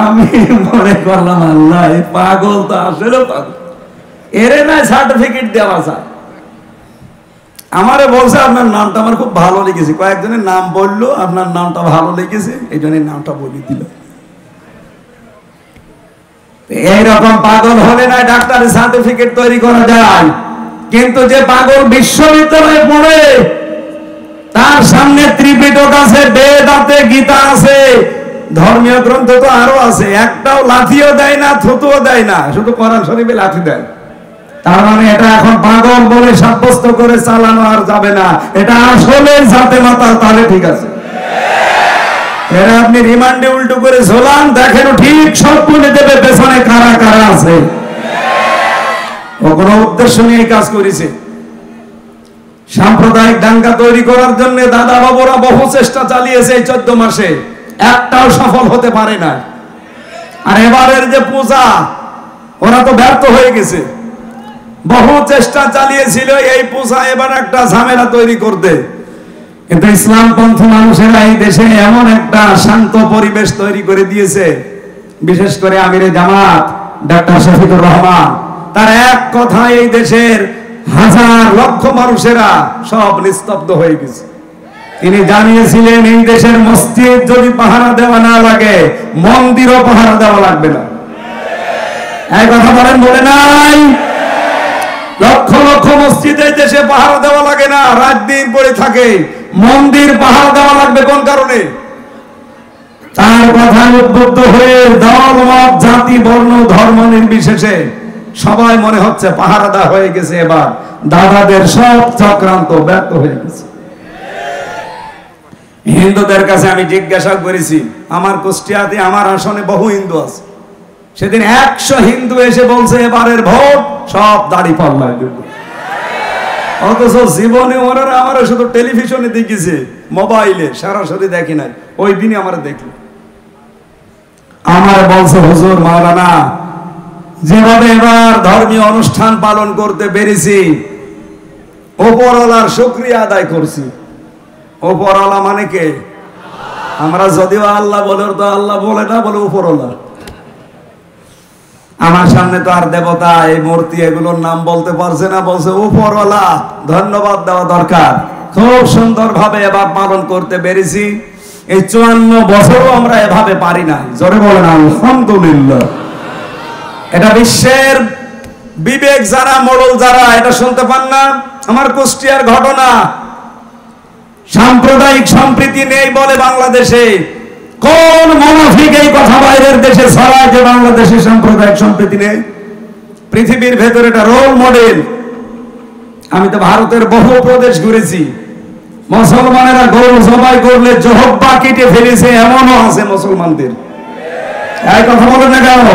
আমি মনে করলাম, আল্লাহ, এই পাগল তো আসলে পাগল, এরে না সার্টিফিকেট দেওয়া যায়। আমারে বলছে আপনার নামটা আমার খুব ভালো লেগেছে, কয়েকজনের নাম বললো, আপনার নামটা ভালো লেগেছে, এই জন্য নামটা বলে দিল। এইরকম পাগল হলে না ডাক্তারের সার্টিফিকেট তৈরি করা যায়। কিন্তু যে পাগল বিশ্ববিদ্যালয়ে পড়ে, তার সামনে ত্রিপিটক আছে, বেদ আছে, গীতা আছে, ধর্মীয় গ্রন্থ তো আরো আছে, একটাও লাথিও দেয় না, থুতুও দেয় না, শুধু কোরআন শরীফে লাথি দেয়। তার মানে এটা এখন পাগল বলে সাব্যস্ত করে চালানো আর যাবে না। এটা আসলে জাতে মাতা, তাহলে ঠিক আছে। এরা আপনি রিমান্ডে উল্টো করে ঝোলান, দেখেন ঠিক সব বলে দেবে পেছনে কারা কারা আছে। ও কোনো উদ্দেশ্য নিয়ে কাজ করেছে। সাম্প্রদায়িক দাঙ্গা তৈরি করার জন্য দাদা বাবুরা বহু চেষ্টা চালিয়েছে এই 14 মাসে, একটাও সফল হতে পারে না। আর এবারের যে পূজা, ওরা তো ব্যর্থ হয়ে গেছে। বহু চেষ্টা চালিয়েছিল এই পূজা এবার একটা ঝামেলা তৈরি করতে, কিন্তু ইসলামপন্থী মানুষেরা এই দেশে এমন একটা শান্ত পরিবেশ তৈরি করে দিয়েছে। বিশেষ করে আমিরে জামাত ডক্টর শফিকুর রহমান, তার এক কথায় এই দেশের হাজার লক্ষ মানুষেরা সব নিস্তব্ধ হয়ে গেছে। তিনি জানিয়েছিলেন এই দেশের মসজিদ যদি পাহারা দেওয়া না লাগে, মন্দিরও পাহারা দেওয়া লাগবে না। এই কথা বলেন, বলে নাই? লক্ষ লক্ষ মসজিদে দেশে পাহারা দেওয়া লাগে না, রাত দিন পড়ে থাকে। মন্দির পাহারা দেওয়া লাগবে কোন কারণে? তার কথায় উদ্বুদ্ধ হয়ে দল মত জাতি বর্ণ ধর্ম নির্বিশেষে সবাই মনে হচ্ছে পাহারাদা হয়ে গেছে। এবার দাদাদের সব চক্রান্ত ব্যর্থ হয়ে গেছে। হিন্দুদের কাছে আমি জিজ্ঞাসা করেছি, আমার কুষ্টিয়াতে আমার আসনে বহু হিন্দু আছে, সেদিন 100 হিন্দু এসে বলছে এবারের ভোট সব দাড়ি পাল্লায় দেব। অথচ জীবনে ওরা আমার শুধু টেলিভিশনে দেখেছে, মোবাইলে সরাসরি দেখি নাই। ওই দিনই আমার দেখলো, আমার বলছে হুজুর মাওলানা যেভাবে এবার ধর্মীয় অনুষ্ঠান পালন করতে পেরেছি, উপরওয়ালার শুকরিয়া আদায় করছি। উপরওয়ালা মানে কে? আমরা যদিও আল্লাহ বলে, তো আল্লাহ বলে না, বলে উপরওয়ালা। আমার সামনে তো আর দেবতা এই মূর্তি এগুলোর নাম বলতে পারছে না, বলছে উপরওয়ালা। ধন্যবাদ দেওয়া দরকার। খুব সুন্দর ভাবে এবার পালন করতে পেরেছি। এই 54 বছরও আমরা এভাবে পারি না। জোরে বলেন আলহামদুলিল্লাহ। এটা বিশ্বের বিবেক যারা, মোড়ল যারা, এটা শুনতে পান না? আমার কুষ্টিয়ার ঘটনা। সাম্প্রদায়িক সম্প্রীতি নেই বলে বাংলাদেশে। কোন মুনাফিক এই কথা বাইরের দেশে ছড়ায় যে বাংলাদেশে সাম্প্রদায়িক সম্প্রীতি নেই? পৃথিবীর ভেতরে এটা রোল মডেল। আমি তো ভারতের বহু প্রদেশ ঘুরেছি। মুসলমানেরা গরু জবাই করলে জহব্বা কেটে ফেলেছে, এমনও আছে মুসলমানদের। এই কথা বলেন না কেন?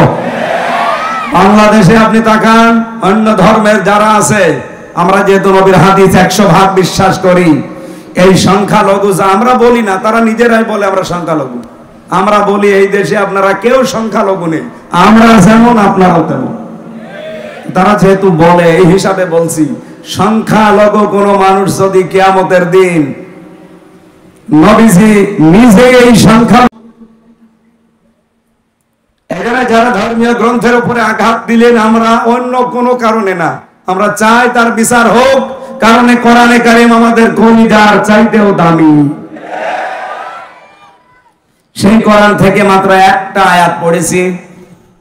বাংলাদেশে আপনি তাকান, অন্য ধর্মের যারা আছে, আমরা যেহেতু নবীর হাদিস 100% বিশ্বাস করি, এই সংখ্যালঘু যা আমরা বলি না, তারা নিজেরাই বলে আমরা সংখ্যালঘু। আমরা বলি এই দেশে আপনারা কেউ সংখ্যালঘু নেই, আমরা যেমন আপনারাও তেমন। তারা যেহেতু বলে, এই হিসাবে বলছি, সংখ্যালঘু কোন মানুষ যদি কিয়ামতের দিন, নবীজি নিজে এই সংখ্যা, এখানে যারা ধর্মীয় গ্রন্থের উপরে আঘাত দিলেন, আমরা অন্য কোনো কারণে না, আমরা চাই তার বিচার হোক, কারণে কোরআনে কারীম আমাদের কলিজার চাইতেও দামি। সেই কোরআন থেকে মাত্র একটা আয়াত পড়েছি,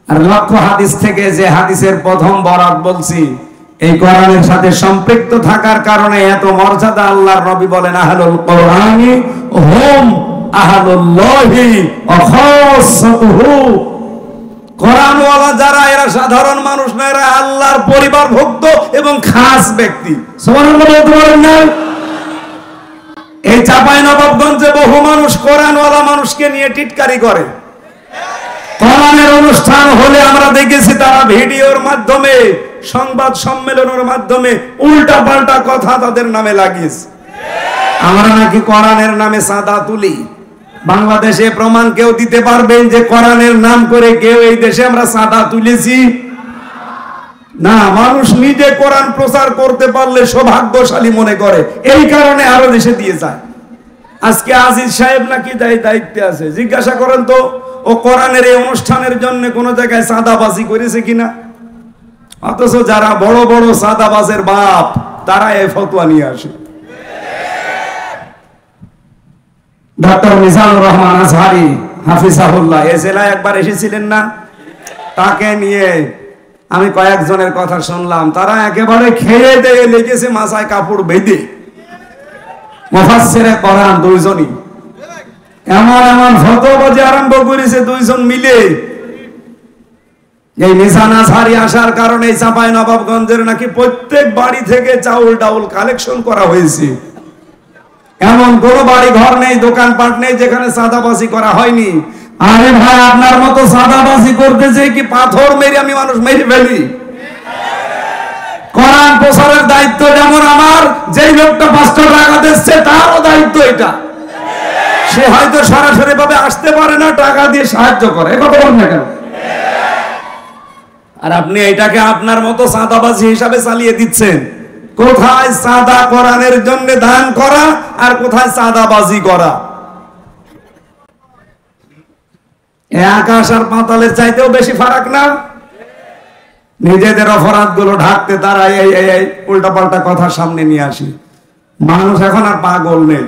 আর লক্ষ হাদিস থেকে যে হাদিসের প্রথম বরাত বলছি, এই কোরআনের সাথে সম্পৃক্ত থাকার কারণে এত মর্যাদা। আল্লাহর নবী বলেন আহলুল কোরআনি হুম আহলুল্লাহি ওয়া খাসাতুহু। কোরআনওয়ালা যারা, এরা সাধারণ মানুষ না, এরা আল্লাহর পরিবারভুক্ত এবং খাস ব্যক্তি। সুবহানাল্লাহ বলতে পারেন না? এই চাঁপাইনবাবগঞ্জে বহু মানুষ কোরআনওয়ালা মানুষকে নিয়ে টিটকারি করে। কোরআনের অনুষ্ঠান হলে আমরা দেখেছি তারা ভিডিওর মাধ্যমে, সংবাদ সম্মেলনের মাধ্যমে উল্টা পাল্টা কথা তাদের নামে লাগিয়েছে। আমরা নাকি কোরআনের নামে চাঁদা তুলি। বাংলাদেশে প্রমাণ কেউ দিতে পারবেন যে কোরআনের নাম করে কেউ এই দেশে আমরা চাঁদা তুলেছি? না, মানুষ নিজে কোরআন প্রচার করতে পারলে সৌভাগ্যশালী মনে করে, এই কারণে আরো দেশে দিয়ে যায়। আজকে আজিজ সাহেব নাকি দায়িত্বে আছে, জিজ্ঞাসা করেন তো ও কোরআনের এই অনুষ্ঠানের জন্য কোন জায়গায় চাঁদাবাজি করেছে কিনা? অথচ যারা বড় বড় চাঁদাবাজের বাপ, তারা এই ফতোয়া নিয়ে আসে। ডক্টর মিজানুর রহমান আজহারি হাফিজাহুল্লাহ এই জেলায় একবার এসেছিলেন না? তাকে নিয়ে আমি কয়েকজনের কথা শুনলাম, তারা একেবারে খেয়ে দিয়ে লেগেছে মাথায় কাপড় বেঁধে। মুফাসসিরে কোরআন দুইজনই এমন এমন ফতোয়াবাজি আরম্ভ করেছে দুইজন মিলে। এই মিজান আজহারি আসার কারণে চাঁপাইনবাবগঞ্জের নাকি প্রত্যেক বাড়ি থেকে চাউল ডাউল কালেকশন করা হয়েছে। এমন কোন বাড়ি ঘর নেই, দোকানপাট নেই যেখানে চাঁদাবাজি করা হয়নি। আরে ভাই, আপনার মতো চাঁদাবাজি করতেছে কি পাথর মেরে আমি মানুষ মেরে ফেলি? কোরআন প্রচারের দায়িত্ব যেমন আমার, যেই লোকটা 500 টাকা দিচ্ছে তারও দায়িত্ব এটা। সে হয়তো সরাসরি ভাবে আসতে পারে না, টাকা দিয়ে সাহায্য করে, কথা বলেন না কেন? আর আপনি এটাকে আপনার মতো চাঁদাবাজি হিসাবে চালিয়ে দিচ্ছেন। কোথায় চাঁদা কোরআনের জন্য দান করা আর কোথায় চাঁদাবাজি করা? আকাশ আর পাতালের চাইতেও বেশি ফারাক না? নিজেদের অপরাধ গুলো ঢাকতে তারা এই উল্টা পাল্টা কথা সামনে নিয়ে আসি। মানুষ এখন আর পাগল নেই,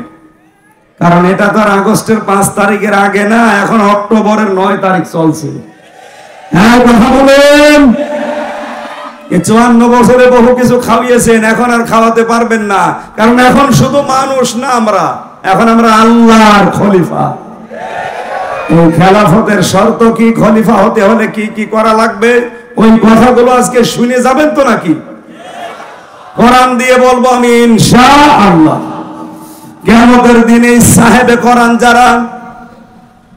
কারণ এটা তো আর আগস্টের 5 তারিখের আগে না, এখন অক্টোবরের 9 তারিখ চলছে। হ্যাঁ, কথা বলেন। 54 বছরে বহু কিছু খাওয়িয়েছেন, এখন আর খাওয়াতে পারবেন না, কারণ এখন শুধু মানুষ না, এখন আমরা আল্লাহর খলিফা। এই খেলাফতের শর্ত কি, খলিফা হতে হলে কি কি করা লাগবে, ওই কথাগুলো আজকে শুনে যাবেন তো নাকি? কোরআন দিয়ে বলবো আমি ইনশাআল্লাহ। কিয়ামতের দিনে সাহেবে কোরআন যারা,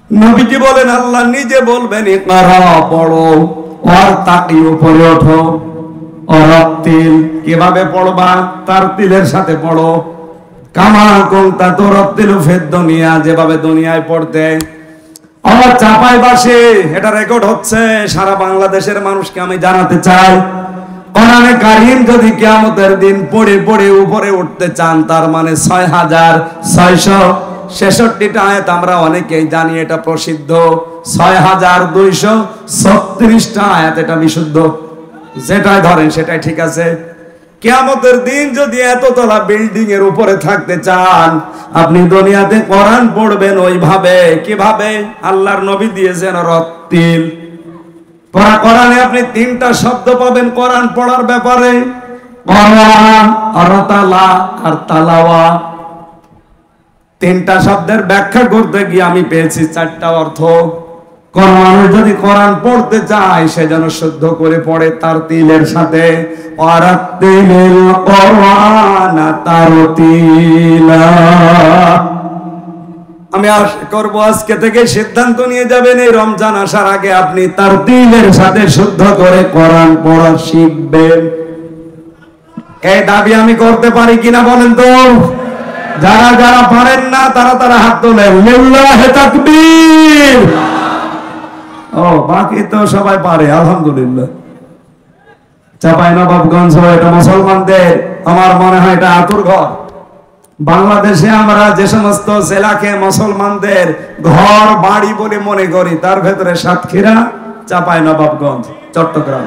নবীজি বলেন, আল্লাহ নিজে বলবেন ইকরা, পড়ো, আর তাকি উপরে ওঠো, অরাত্তিল, কিভাবে পড়বা? তার তিলের সাথে পড়ো, কামা কুনতা তুরাত্তিলু ফিদ দুনিয়া, যেভাবে দুনিয়ায় পড়তে। আমার চাপাই বাসে এটা রেকর্ড হচ্ছে, সারা বাংলাদেশের মানুষকে আমি জানাতে চাই, কোরআনে কারীম যদি কিয়ামতের দিন পড়ে পড়ে উপরে উঠতে চান, তার মানে 6666টা আয়াত আমরা অনেকেই জানি, এটা প্রসিদ্ধ। 6236টা আয়াত, এটা বিশুদ্ধ। যেটাই ধরেন সেটাই ঠিক আছে। কিয়ামতের দিন যদি এততলা বিল্ডিং এর উপরে থাকতে চান, আপনি দুনিয়াতে কোরআন পড়বেন ওইভাবে। কিভাবে? আল্লাহর নবী দিয়েছেন রত্তিল। কোরআনে আপনি 3টা শব্দ পাবেন কোরআন পড়ার ব্যাপারে, অরতালা আর তালাওয়া। 3টা শব্দের ব্যাখ্যা করতে গিয়ে আমি পেয়েছি 4টা অর্থ। কোন মানুষ যদি কোরআন পড়তে চায়, সে যেন শুদ্ধ করে পড়ে তার তিলের সাথে। ওয়ারাত্তিলিল কোরআনা তারতিলা। আমি আশা করব আজকে থেকে সিদ্ধান্ত নিয়ে যাবেন, এই রমজান আসার আগে আপনি তার তিলের সাথে শুদ্ধ করে কোরআন পড়া শিখবেন। এই দাবি আমি করতে পারি কিনা বলেন তো? যারা যারা পারেন না তারা হাত তোলেন। লিল্লাহি তাকবীর। ও, বাকি তো সবাই পারে, আলহামদুলিল্লাহ। চাঁপাইনবাবগঞ্জ এটা মুসলমানদের, আমার মনে হয় এটা আতুর ঘর। বাংলাদেশে আমরা যে সমস্ত জেলাকে মুসলমানদের ঘর বাড়ি বলে মনে করি, তার ভেতরে সাতক্ষীরা, চাঁপাইনবাবগঞ্জ, চট্টগ্রাম।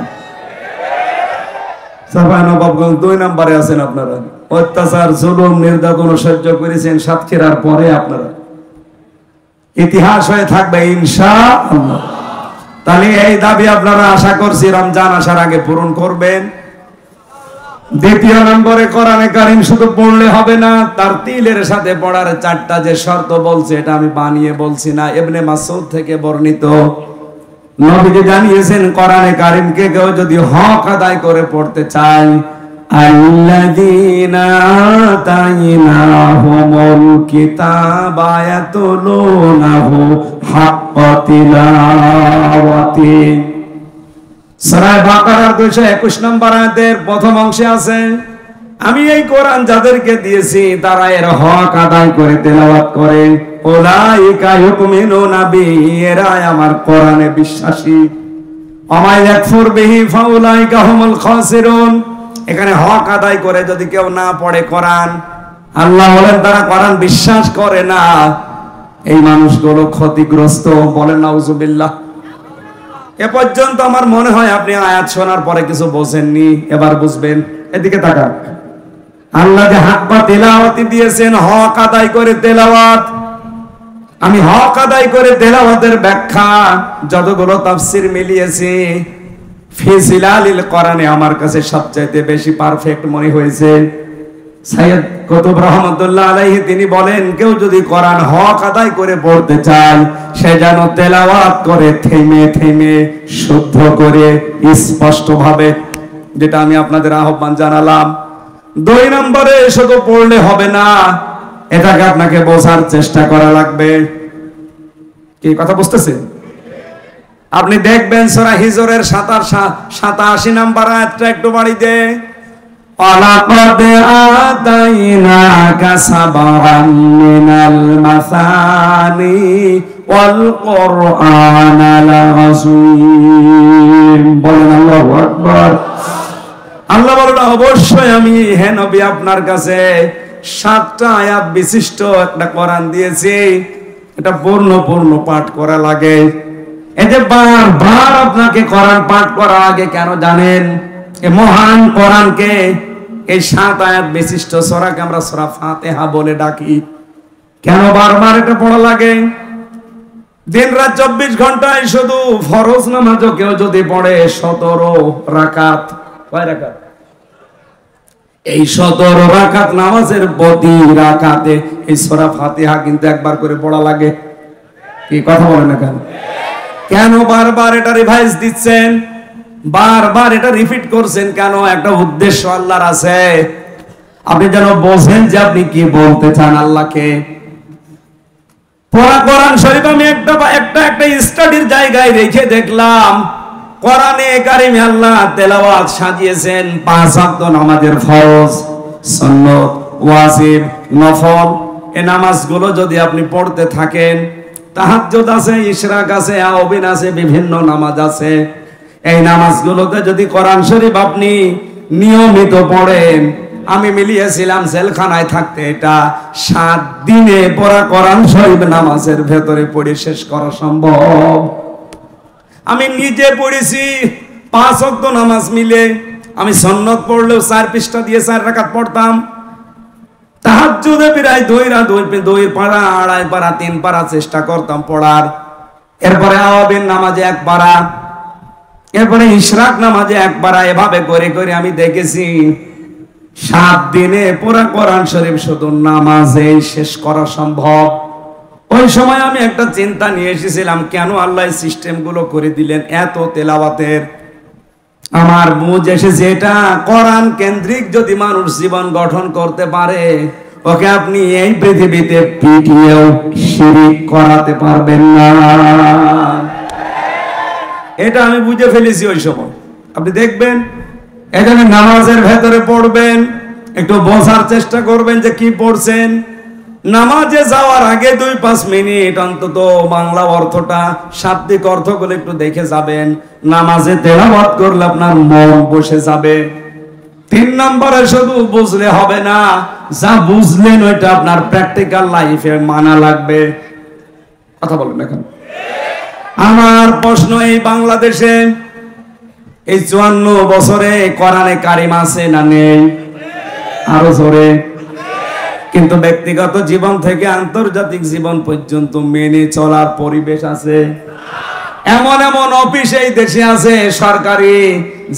চাঁপাইনবাবগঞ্জ 2 নম্বরে আছেন আপনারা। অত্যাচার, জুলুম, নির্যাতন সহ্য করেছেন সাতক্ষীরার পরে আপনারা। ইতিহাস হয়ে থাকবে ইনশাআল্লাহ। তাহলে এই দাবি আপনারা আশা করছি রমজান আসার আগে পূরণ করবেন। 2 নম্বরে, কোরআনে কারীম শুধু পড়লে হবে না, তার তিলের সাথে পড়ার 4টা যে শর্ত বলছে, এটা আমি বানিয়ে বলছি না, ইবনে মাসউদ থেকে বর্ণিত। নবীজি জানিয়েছেন, কোরআনে কারীমকে কেউ যদি হক আদায় করে পড়তে চায়, আল্লাযীনা আতাইনাহুমুল কিতাবা ইয়াতলুনাহু হাক্কা তিলাওয়াতি। সূরা বাকারার 221 নম্বর আয়াতের প্রথম অংশে আছে, আমি এই কোরআন যাদেরকে দিয়েছি তারা এর হক আদায় করে তেলাওয়াত করে। উলাইকা ইউমিনুনা বিহি, এরা আমার কোরআনে বিশ্বাসী। ওয়া ইয়াকফুর বিহি ফাউলাইকা হুমুল খাসিরুন। এখানে হক আদায় করে যদি কেউ না পড়ে কোরআন, আল্লাহ বলেন তারা কোরআন বিশ্বাস করে না, এই মানুষগুলো ক্ষতিগ্রস্ত। বলেন নাউজুবিল্লাহ। এ পর্যন্ত আমার মনে হয় আপনি আয়াত শোনার পরে কিছু বোঝেননি, এবার বুঝবেন। এদিকে তাকান। আল্লাহ যে হাক্কা তিলাওয়াতি দিয়েছেন, হক আদায় করে তেলাওয়াত। আমি হক আদায় করে তেলাওয়াতের ব্যাখ্যা যতগুলো তাফসীর মিলিয়েছি, ফি জিলালিল কোরআনে আমার কাছে সবচাইতে বেশি পারফেক্ট মনে হয়েছে। সাইয়্যিদ কুতুব রহমাতুল্লাহ আলাইহি তিনি বলেন, কেউ যদি কোরআন হক আদায় করে পড়তে চায়, সে যেন তেলাওয়াত করে থেমে থেমে, শুদ্ধ করে, স্পষ্ট ভাবে, যেটা আমি আপনাদের আহ্বান জানালাম। 2 নম্বরে, শুধু পড়লে হবে না, এটাকে আপনাকে বোঝার চেষ্টা করা লাগবে। কি কথা বুঝতেছেন? আপনি দেখবেন সূরা হিজরের 87 নাম্বার আয়াতটা একটু বাড়ি দে। ওয়ালাকাদ আতাইনাকা সাবআন মিনাল মাসানি ওয়াল কুরআনাল আযীম। বলেন আল্লাহু আকবার। আল্লাহ বলেন, অবশ্যই আমি হে নবী আপনার কাছে 7টা আয়াত বিশিষ্ট একটা কোরআন দিয়েছি। এটা পূর্ণ পাঠ করা লাগে। এই যে বারবার আপনাকে কোরআন পাঠ করা লাগে কেন জানেন? এই মহান কোরআনকে, এই 7 আয়াত বিশিষ্ট সূরাকে আমরা সূরা ফাতিহা বলে ডাকি। কেন বারবার এটা পড়া লাগে? দিন রাত 24 ঘন্টায় শুধু ফরজ নামাজও কেউ যদি পড়ে 17 রাকাত, কয় রাকাত? এই 17 রাকাত নামাজের প্রতি রাকাতে এই সূরা ফাতিহা কিন্তু একবার করে পড়া লাগে। কি কথা বলেন না কেন? কেন বারবার এটা রিভাইজ দিচ্ছেন, বারবার এটা রিপিট করছেন কেন? একটা উদ্দেশ্য আল্লাহর আছে। আপনি যেন বোঝেন যে আপনি কি বলতে চান আল্লাহকে। কোরআন শরীফ আমি একটা স্টাডির জায়গায় রেখে দেখলাম, কোরআনে কারিমে আল্লাহ তেলাওয়াত সাজিয়েছেন 5 ওয়াক্ত নামাজের ফরজ, সুন্নত, ওয়াজিব, নফল। এই নামাজগুলো যদি আপনি পড়তে থাকেন, তাহাজ্জুদ আছে, ইশরাক আছে, আওবিন আছে, বিভিন্ন নামাজ আছে। এই নামাজগুলোতে যদি কোরআন শরীফ আপনি নিয়মিত পড়েন, আমি মিলিয়েছিলাম জেলখানায় থাকতে এটা 7 দিনে পড়া কোরআন শরীফ নামাজের ভেতরে পড়ে শেষ করা সম্ভব। আমি নিজে পড়েছি 5 ওয়াক্ত নামাজ মিলে। আমি সুন্নত পড়লেও 4 পৃষ্ঠা দিয়ে 4 রাকাত পড়তাম। তাহাজ্জুদে প্রায় 2 পারা, 2.5 পারা, 3 পারা চেষ্টা করতাম পড়ার। এরপরে আওয়াবিন নামাজে 1 পারা, এরপরে ইশরাক নামাজে 1 পারা। এভাবে করে করে আমি দেখেছি 7 দিনে পুরা কোরআন শরীফ শুধু নামাজে শেষ করা সম্ভব। ওই সময় আমি একটা চিন্তা নিয়ে এসেছিলাম, কেন আল্লাহ এই সিস্টেম গুলো করে দিলেন এত তেলাওয়াতের। আমার বুঝ এসেছে, এটা কোরআন কেন্দ্রিক যদি মানুষ জীবন গঠন করতে পারে, ওকে আপনি এই পৃথিবীতে পিটিয়েও শিরিক করাতে পারবেন না। এটা আমি বুঝে ফেলেছি ওই সময়। আপনি দেখবেন এখানে নামাজের ভেতরে পড়বেন, একটু বোঝার চেষ্টা করবেন যে কি পড়ছেন। নামাজে যাওয়ার আগে 2-5 মিনিট অন্তত বাংলা অর্থটা, শাব্দিক অর্থগুলো একটু দেখে যাবেন। নামাজে তেলাওয়াত করলে আপনার মন বসে যাবে। 3 নম্বরে শুধু বুঝলে হবে না, যা বুঝলেন ওইটা আপনার প্র্যাকটিক্যাল লাইফে মানা লাগবে। কথা বলেন এখন। আমার প্রশ্ন, এই বাংলাদেশে এই 54 বছরে কোরআনে কারিম আছে না নেই? আরো জোরে। কিন্তু ব্যক্তিগত জীবন থেকে আন্তর্জাতিক জীবন পর্যন্ত মেনে চলার পরিবেশ আছে। এমন এমন অফিস এই দেশে আছে সরকারি,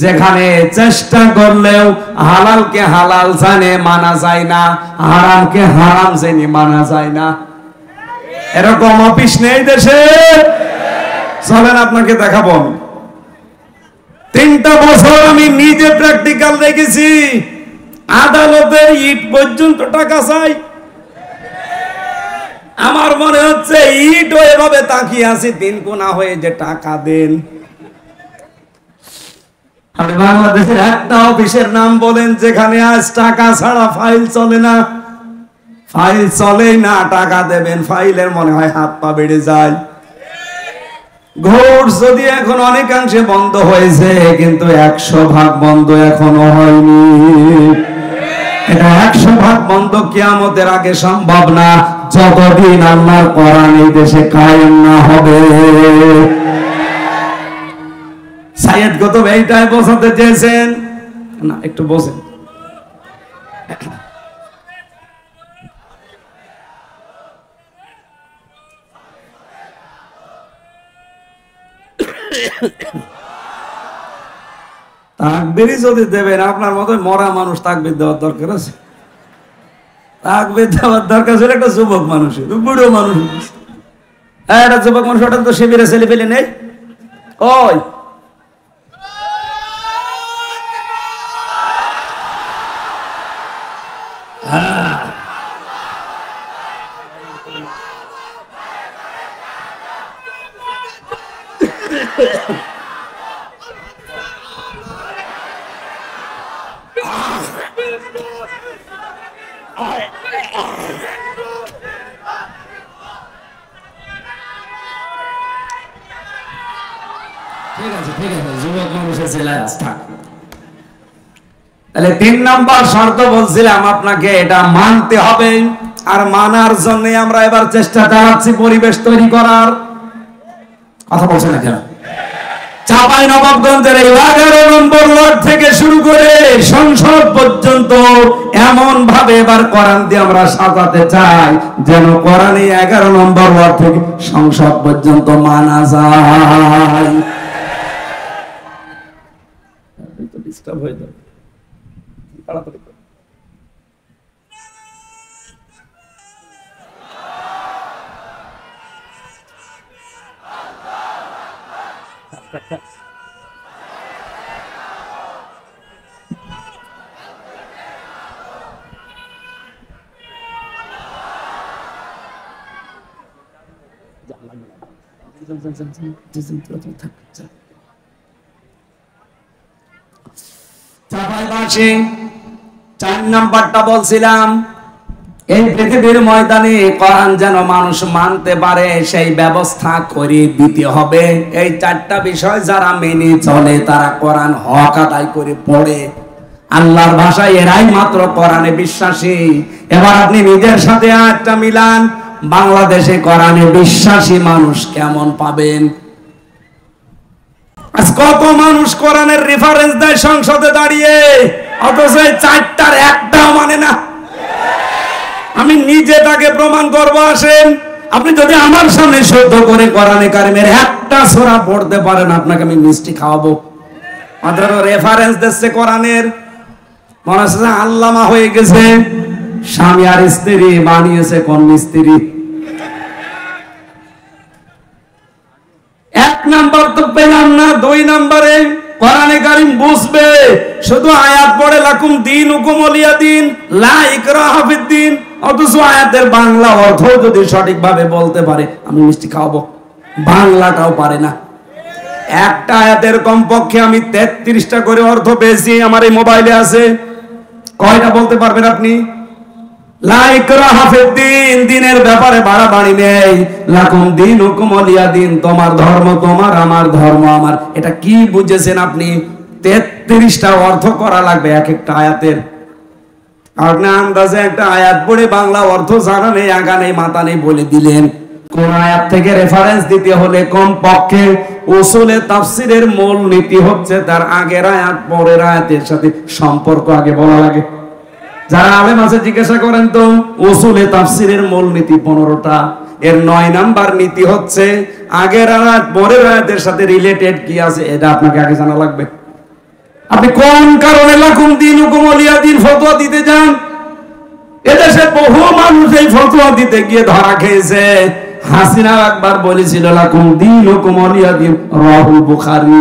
যেখানে চেষ্টা করলেও হালালকে হালাল জানে মানা যায় না, হারামকে হারাম জেনে মানা যায় না। এরকম অফিস নেই দেশে? চলেন আপনাকে দেখাবো। 3টা বছর আমি নিজে প্র্যাকটিক্যাল দেখেছি। আদালতে ইট পর্যন্ত টাকা চাই। আমার মনে হচ্ছে ইট এভাবে তাকিয়ে আছি 3 কোনা হয়ে যে টাকা দেন। আপনি বাংলাদেশের একটা অফিসের নাম বলেন যেখানে আজ টাকা ছাড়া ফাইল চলে না? ফাইল চলেই না, টাকা দেবেন ফাইলের মনে হয় হাত পা বেড়ে যায়। ঘোষ যদি এখন অনেকাংশে বন্ধ হয়েছে, কিন্তু 100% বন্ধ এখনো হয়নি। এটা 100% বন্ধ কিয়ামতের আগে সম্ভব না, যতদিন আল্লাহর কোরআন এই দেশে কায়েম না হবে। সাইয়েদ কুতুব এইটাই বোঝাতে চেয়েছেন না? একটু বোঝেন। তাকবীরই যদি দেবেন, আপনার মতো মরা মানুষ তাকবীর দেওয়ার দরকার আছে? তাকবীর দেওয়ার দরকার ছিল একটা যুবক মানুষের, বুড়ো মানুষ। একটা যুবক মানুষ, ওটা তো শিবিরে ছেলে পেলে নেই। ওই ঠিক আছে যুবক মানুষের জেলায় থাক। তাহলে 3 নাম্বার শর্ত বলছিলাম আপনাকে এটা মানতে হবে, আর মানার জন্য আমরা এবার চেষ্টা চালাচ্ছি পরিবেশ তৈরি করার। কথা বলছেন না কেন? চাঁপাইনবাবগঞ্জের 11 নম্বর ওয়ার্ড থেকে শুরু করে সংসদ পর্যন্ত এমন ভাবে এবার কোরআন দিয়ে আমরা সাজাতে চাই যেন কোরআনে 11 নম্বর ওয়ার্ড থেকে সংসদ পর্যন্ত মানা যায়। ডিস্টার্ব হয়ে যাবে, তাড়াতাড়ি করো। চাঁপাইবাসী 4 নাম্বারটা বলছিলাম, এই পৃথিবীর ময়দানে কোরআন যেন মানুষ মানতে পারে সেই ব্যবস্থা করে দিতে হবে। এই 4টা বিষয় যারা মেনে চলে তারা কোরআন হক আদায় করে পড়ে। আল্লাহর ভাষায় এরাই মাত্র কোরআনে বিশ্বাসী। এবার আপনি নিজের সাথে একটা মিলান, বাংলাদেশে কোরআনে বিশ্বাসী মানুষ কেমন পাবেন? আজ কত মানুষ কোরআনের রেফারেন্স দেয় সংসদে দাঁড়িয়ে, অথচ 4টার একটাও মানে না। আমি নিজে তাকে প্রমাণ করব। আসেন, আপনি যদি আমার সামনে শুদ্ধ করে কোরআনে কারিমের একটা সূরা পড়তে পারেন, আপনাকে আমি মিষ্টি খাওয়াবো। মাত্র রেফারেন্স দিচ্ছে কোরআনের, মনে হচ্ছে আল্লামা হয়ে গেছে। স্বামী আর স্ত্রী বানিয়েছে কোন মিস্ত্রি? 1 নাম্বার তো পেলাম না। 2 নাম্বারে কোরআনে কারীম বুঝবে, শুধু আয়াত পড়ে লাকুম দীনুকুম ওয়ালিয়া দিন, লা ইকরাহা ফিদ্দিন, অথচ আয়াতের বাংলা অর্থ যদি সঠিকভাবে বলতে পারে আমি মিষ্টি খাওয়াবো। বাংলাটাও পারে না। একটা আয়াতের কমপক্ষে আমি 33টা করে অর্থ পেয়েছি, আমার এই মোবাইলে আছে। কয়টা বলতে পারবেন আপনি? লা ইকরাহা ফিদ্দিন, দিনের ব্যাপারে বাড়াবাড়ি নেই। লাকুম দীনুকুম ওয়ালিয়া দিন, তোমার ধর্ম তোমার, আমার ধর্ম আমার। এটা কি বুঝেছেন আপনি? 33টা অর্থ করা লাগবে এক একটা আয়াতের। আপনি আন্দাজে একটা আয়াত পড়ে বাংলা অর্থ জানা নেই, আগা নেই, মাথা নেই বলে দিলেন। কোন আয়াত থেকে রেফারেন্স দিতে হলে কমপক্ষে উসুলে তাফসীরের মূল নীতি হচ্ছে তার আগের আয়াত পরের আয়াতের সাথে সম্পর্ক আগে বলা লাগে। যারা আলেম আছে জিজ্ঞাসা করেন তো, উসুলে তাফসীরের মূল নীতি 15টা, এর 9 নাম্বার নীতি হচ্ছে আগের আয়াত পরের আয়াতের সাথে রিলেটেড কি আছে এটা আপনাকে আগে জানা লাগবে। আপনি কোন কারণে লাকুম দীনুকুম ওয়ালিয়া দিন ফতোয়া দিতে যান? এদেশে বহু মানুষ এই ফতোয়া দিতে গিয়ে ধরা খেয়েছে। হাসিনা একবার বলেছিল লাকুম দীনুকুম ওয়ালিয়া দিন, রাহুল বুখারী।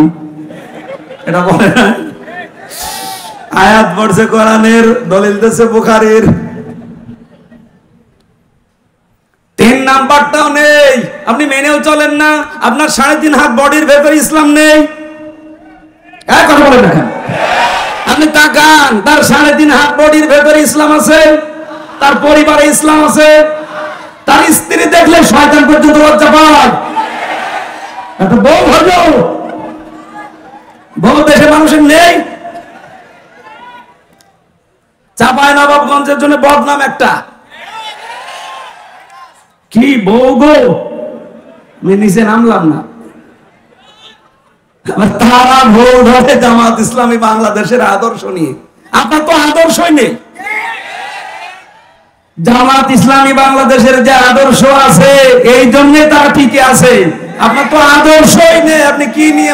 এটা বলে না, আয়াত পড়ছে কোরআনের, দলিল দিচ্ছে বুখারীর। 3 নাম্বারটাও নেই, আপনি মেনেও চলেন না। আপনার 3.5 হাত বডির ভেতরে ইসলাম নেই। কথা বলেন না কেন? আপনি তাকান, তার 3.5 হাত বডির ভেতরে ইসলাম আছে, তার পরিবারে ইসলাম আছে, তার স্ত্রী দেখলে শয়তান পর্যন্ত লজ্জা পায়। একটা বউ হলো, বউ দেশে মানুষের নেই। চাঁপাইনবাবগঞ্জের জন্য বদনাম একটা, কি বউ গো, আমি নিচে নামলাম না। তারা ভুল ধরে জামাত ইসলামী বাংলাদেশের আদর্শ নিয়ে। আপনার তো আদর্শই নেই। জামাত ইসলামী বাংলাদেশের যে আদর্শ আছে এই জন্য তারা টিকে আছে। আপনার তো আদর্শই নেই। আপনি কি নিয়ে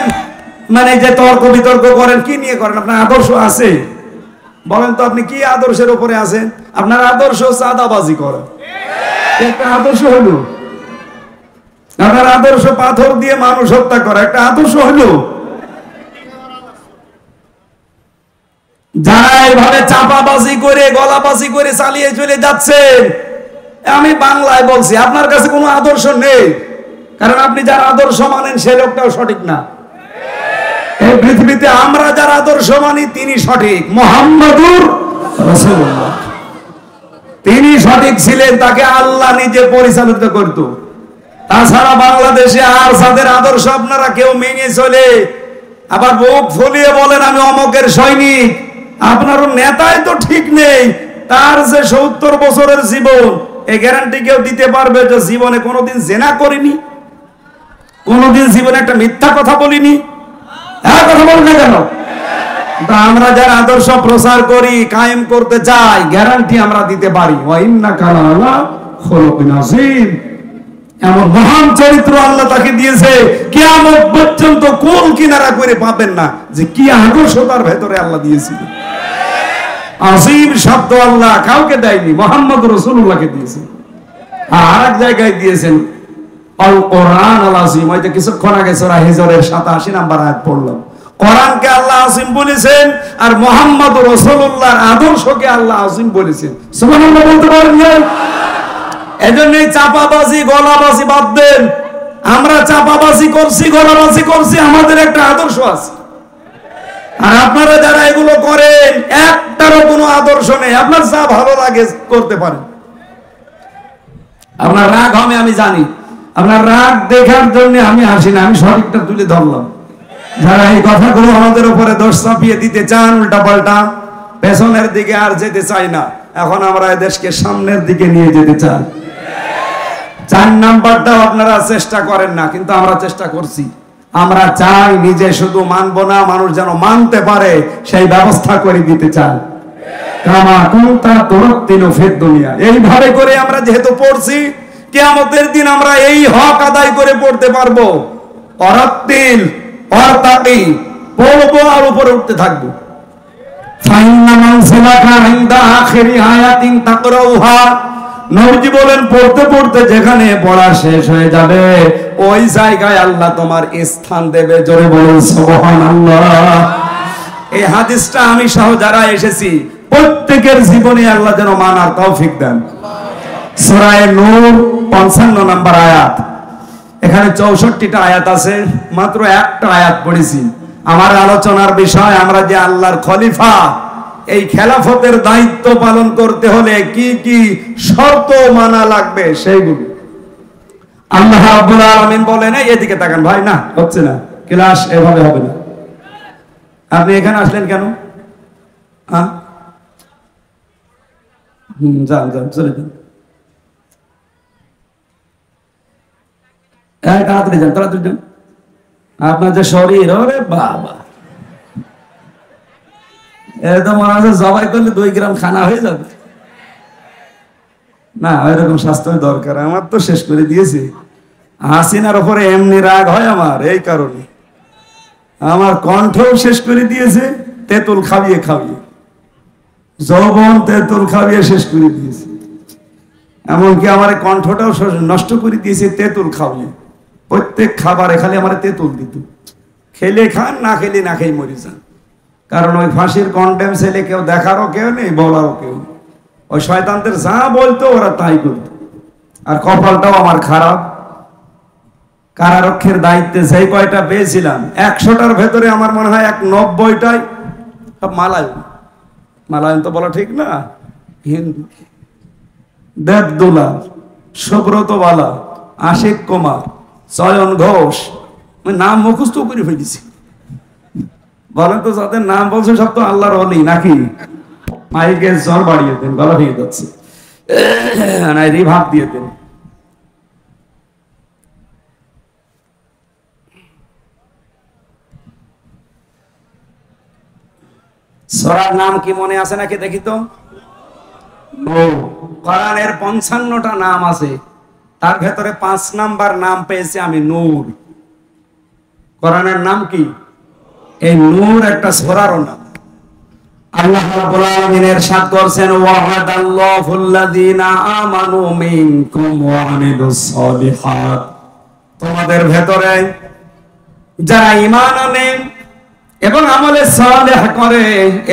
মানে যে তর্ক বিতর্ক করেন, কি নিয়ে করেন? আপনার আদর্শ আছে? বলেন তো আপনি কি আদর্শের উপরে আছেন? আপনার আদর্শ চাঁদাবাজি করা, একটা আদর্শ হলো। আপনার আদর্শ পাথর দিয়ে মানুষ হত্যা করা, একটা আদর্শ হলো। যারা এইভাবে চাপাবাজি করে গলাবাজি করে চালিয়ে চলে যাচ্ছে, আমি বাংলায় বলছি, আপনার কাছে কোনো আদর্শ নেই। কারণ আপনি যার আদর্শ মানেন সে লোকটাও সঠিক না। এই পৃথিবীতে আমরা যার আদর্শ মানি তিনি সঠিক, মুহাম্মাদুর রাসূলুল্লাহ। তিনি সঠিক ছিলেন, তাকে আল্লাহ নিজে পরিচালিত করত। তাছাড়া বাংলাদেশে আর যাদের আদর্শ আপনারা কেউ মেনে চলে আবার বুক ফুলিয়ে বলেন আমি অমকের সৈনিক, আপনার নেতাই তো ঠিক নেই। তার যে 70 বছরের জীবন, এই গ্যারান্টি কেউ দিতে পারবে যে জীবনে কোনোদিন জেনা করিনি, কোনোদিন জীবনে একটা মিথ্যা কথা বলিনি? হ্যাঁ, কথা বল না কেন? আমরা যারা আদর্শ প্রচার করি, কায়েম করতে চাই, গ্যারান্টি আমরা দিতে পারি। ওয়া ইন্নাকা লাআলা খুলুকিন আযীম। এমন মহান চরিত্র আল্লাহ তাকে দিয়েছে, কিয়ামত পর্যন্ত কোল কিনারা করে পাবেন না যে কি আদর্শ তার ভেতরে আল্লাহ দিয়েছিল। আযীম শব্দ আল্লাহ কাউকে দেয়নি, মুহাম্মদ রাসূলুল্লাহকে দিয়েছেন। আর এক জায়গায় দিয়েছেন আল কোরআন আল আযীম। ওই যে কিছুক্ষণ আগে সূরা হিজরের 87 নম্বর আয়াত পড়লাম। কোরআনকে আল্লাহ আযীম বলেছেন, আর মুহাম্মদ রাসূলুল্লাহর আদর্শকে আল্লাহ আযীম বলেছেন। সুবহানাল্লাহ বলতে পারেন না? এজন্যই চাপাবাজি গলাবাজি বাদ দেন। আমরা চাপাবাজি করছি, গলাবাজি করছি, আমাদের একটা আদর্শ আছে। আর আপনারা যারা এগুলো করেন, একটারও কোনো আদর্শ নেই। আপনার যা ভালো লাগে করতে পারেন। আপনার রাগ হবে আমি জানি, আপনার রাগ দেখার জন্য আমি আসি না, আমি সঠিকটা তুলে ধরলাম। যারা এই কথাগুলো আমাদের উপরে দোষ চাপিয়ে দিতে চান, উল্টা পাল্টা, পেছনের দিকে আর যেতে চাই না। এখন আমরা এই দেশকে সামনের দিকে নিয়ে যেতে চাই। 4 নাম্বারটাও আপনারা চেষ্টা করেন না, কিন্তু আমরা চেষ্টা করছি। আমরা চাই নিজে শুধু মানবো না, মানুষ যেন মানতে পারে সেই ব্যবস্থা করে দিতে চাই। কামা কুনতা তুরাত্তিলু ফিদ দুনিয়া, এইভাবে করে আমরা যেহেতু পড়ছি, কিয়ামতের দিন আমরা এই হক আদায় করে পড়তে পারবো। অরাত্তিল অরতাকি, পড়বো আর উপরে উঠতে থাকবো। ফাইন্না মানসিলাকা ইনদা আখিরি আয়াতিন তাকরাউহা, নবীজি বলেন পড়তে পড়তে যেখানে পড়া শেষ হয়ে যাবে, ওই জায়গায় আল্লাহ তোমার স্থান দেবে। জোরে বলুন সুবহানাল্লাহ। এই হাদিসটা আমি সহ যারা এসেছি প্রত্যেকের জীবনে আল্লাহ যেন মানার তৌফিক দেন। সূরা নূর 55 নম্বর আয়াত। এখানে 64টা আয়াত আছে, মাত্র একটা আয়াত পড়েছি। আমার আলোচনার বিষয়, আমরা যে আল্লাহর খলিফা, এই খেলাফতের দায়িত্ব পালন করতে হলে কি কি শর্ত মানা লাগবে সেইগুলো আল্লাহ রাব্বুল আলামিন বলেন। এদিকে তাকান ভাই, না হচ্ছে না, ক্লাস এভাবে হবে না। আপনি এখানে আসলেন কেন? যান যান, চলে যান, তাড়াতাড়ি যান, তাড়াতাড়ি যান। আপনার যে শরীর, ওরে বাবা, এরকম মনে হচ্ছে জবাই করলে 2 গ্রাম খানা হয়ে যাবে। না, এরকম স্বাস্থ্য দরকার। আমার তো শেষ করে দিয়েছে। হাসিনার উপরে এমনি রাগ হয় আমার, এই কারণে আমার কণ্ঠও শেষ করে দিয়েছে, তেঁতুল খাবিয়ে খাবিয়ে, যৌবন তেঁতুল খাবিয়ে শেষ করে দিয়েছে। এমনকি আমার কণ্ঠটাও নষ্ট করে দিয়েছে তেঁতুল খাবিয়ে। প্রত্যেক খাবারে খালি আমার তেঁতুল দিত। খেলে খান, না খেলে না খেয়ে মরে যান। কারণ ওই ফাঁসির কন্ডেম ছেলে কেউ দেখারও কেউ নেই, বলারও কেউ নেই। ওই শয়তানদের যা বলতো ওরা তাই করতো। আর কপালটাও আমার খারাপ। কারারক্ষের দায়িত্বে সেই কয়টা পেয়েছিলাম, 100টার ভেতরে আমার মনে হয় 90টাই সব মালায়ন। মালায়ন তো বলা ঠিক না, হিন্দু। দেবদুলা, সুব্রত বালা, আশিক কুমার, চয়ন ঘোষ, নাম মুখস্থ করে ফেলেছি। বলেন তো, যাদের নাম বলছে সব তো আল্লাহর ওলি নাকি? মাইকে জ্বর বাড়িয়ে দেন, গলা ভেঙে যাচ্ছে, রিভাব দিয়ে দেন। সূরার নাম কি মনে আছে নাকি দেখি তো? কোরআনের 55টা নাম আছে, তার ভেতরে 5 নাম্বার নাম পেয়েছি আমি, নূর। কোরআনের নাম কি? এই নূর একটা সূরারও নাম। আল্লাহ রাব্বুল আলামিন ইরশাদ করেছেন, ওয়া'দাল্লাহুল্লাযীনা আমানু মিনকুম ওয়া আমিলুস সালিহাত, তোমাদের ভেতরে যারা ঈমান আনে এবং আমলে সালেহ করে,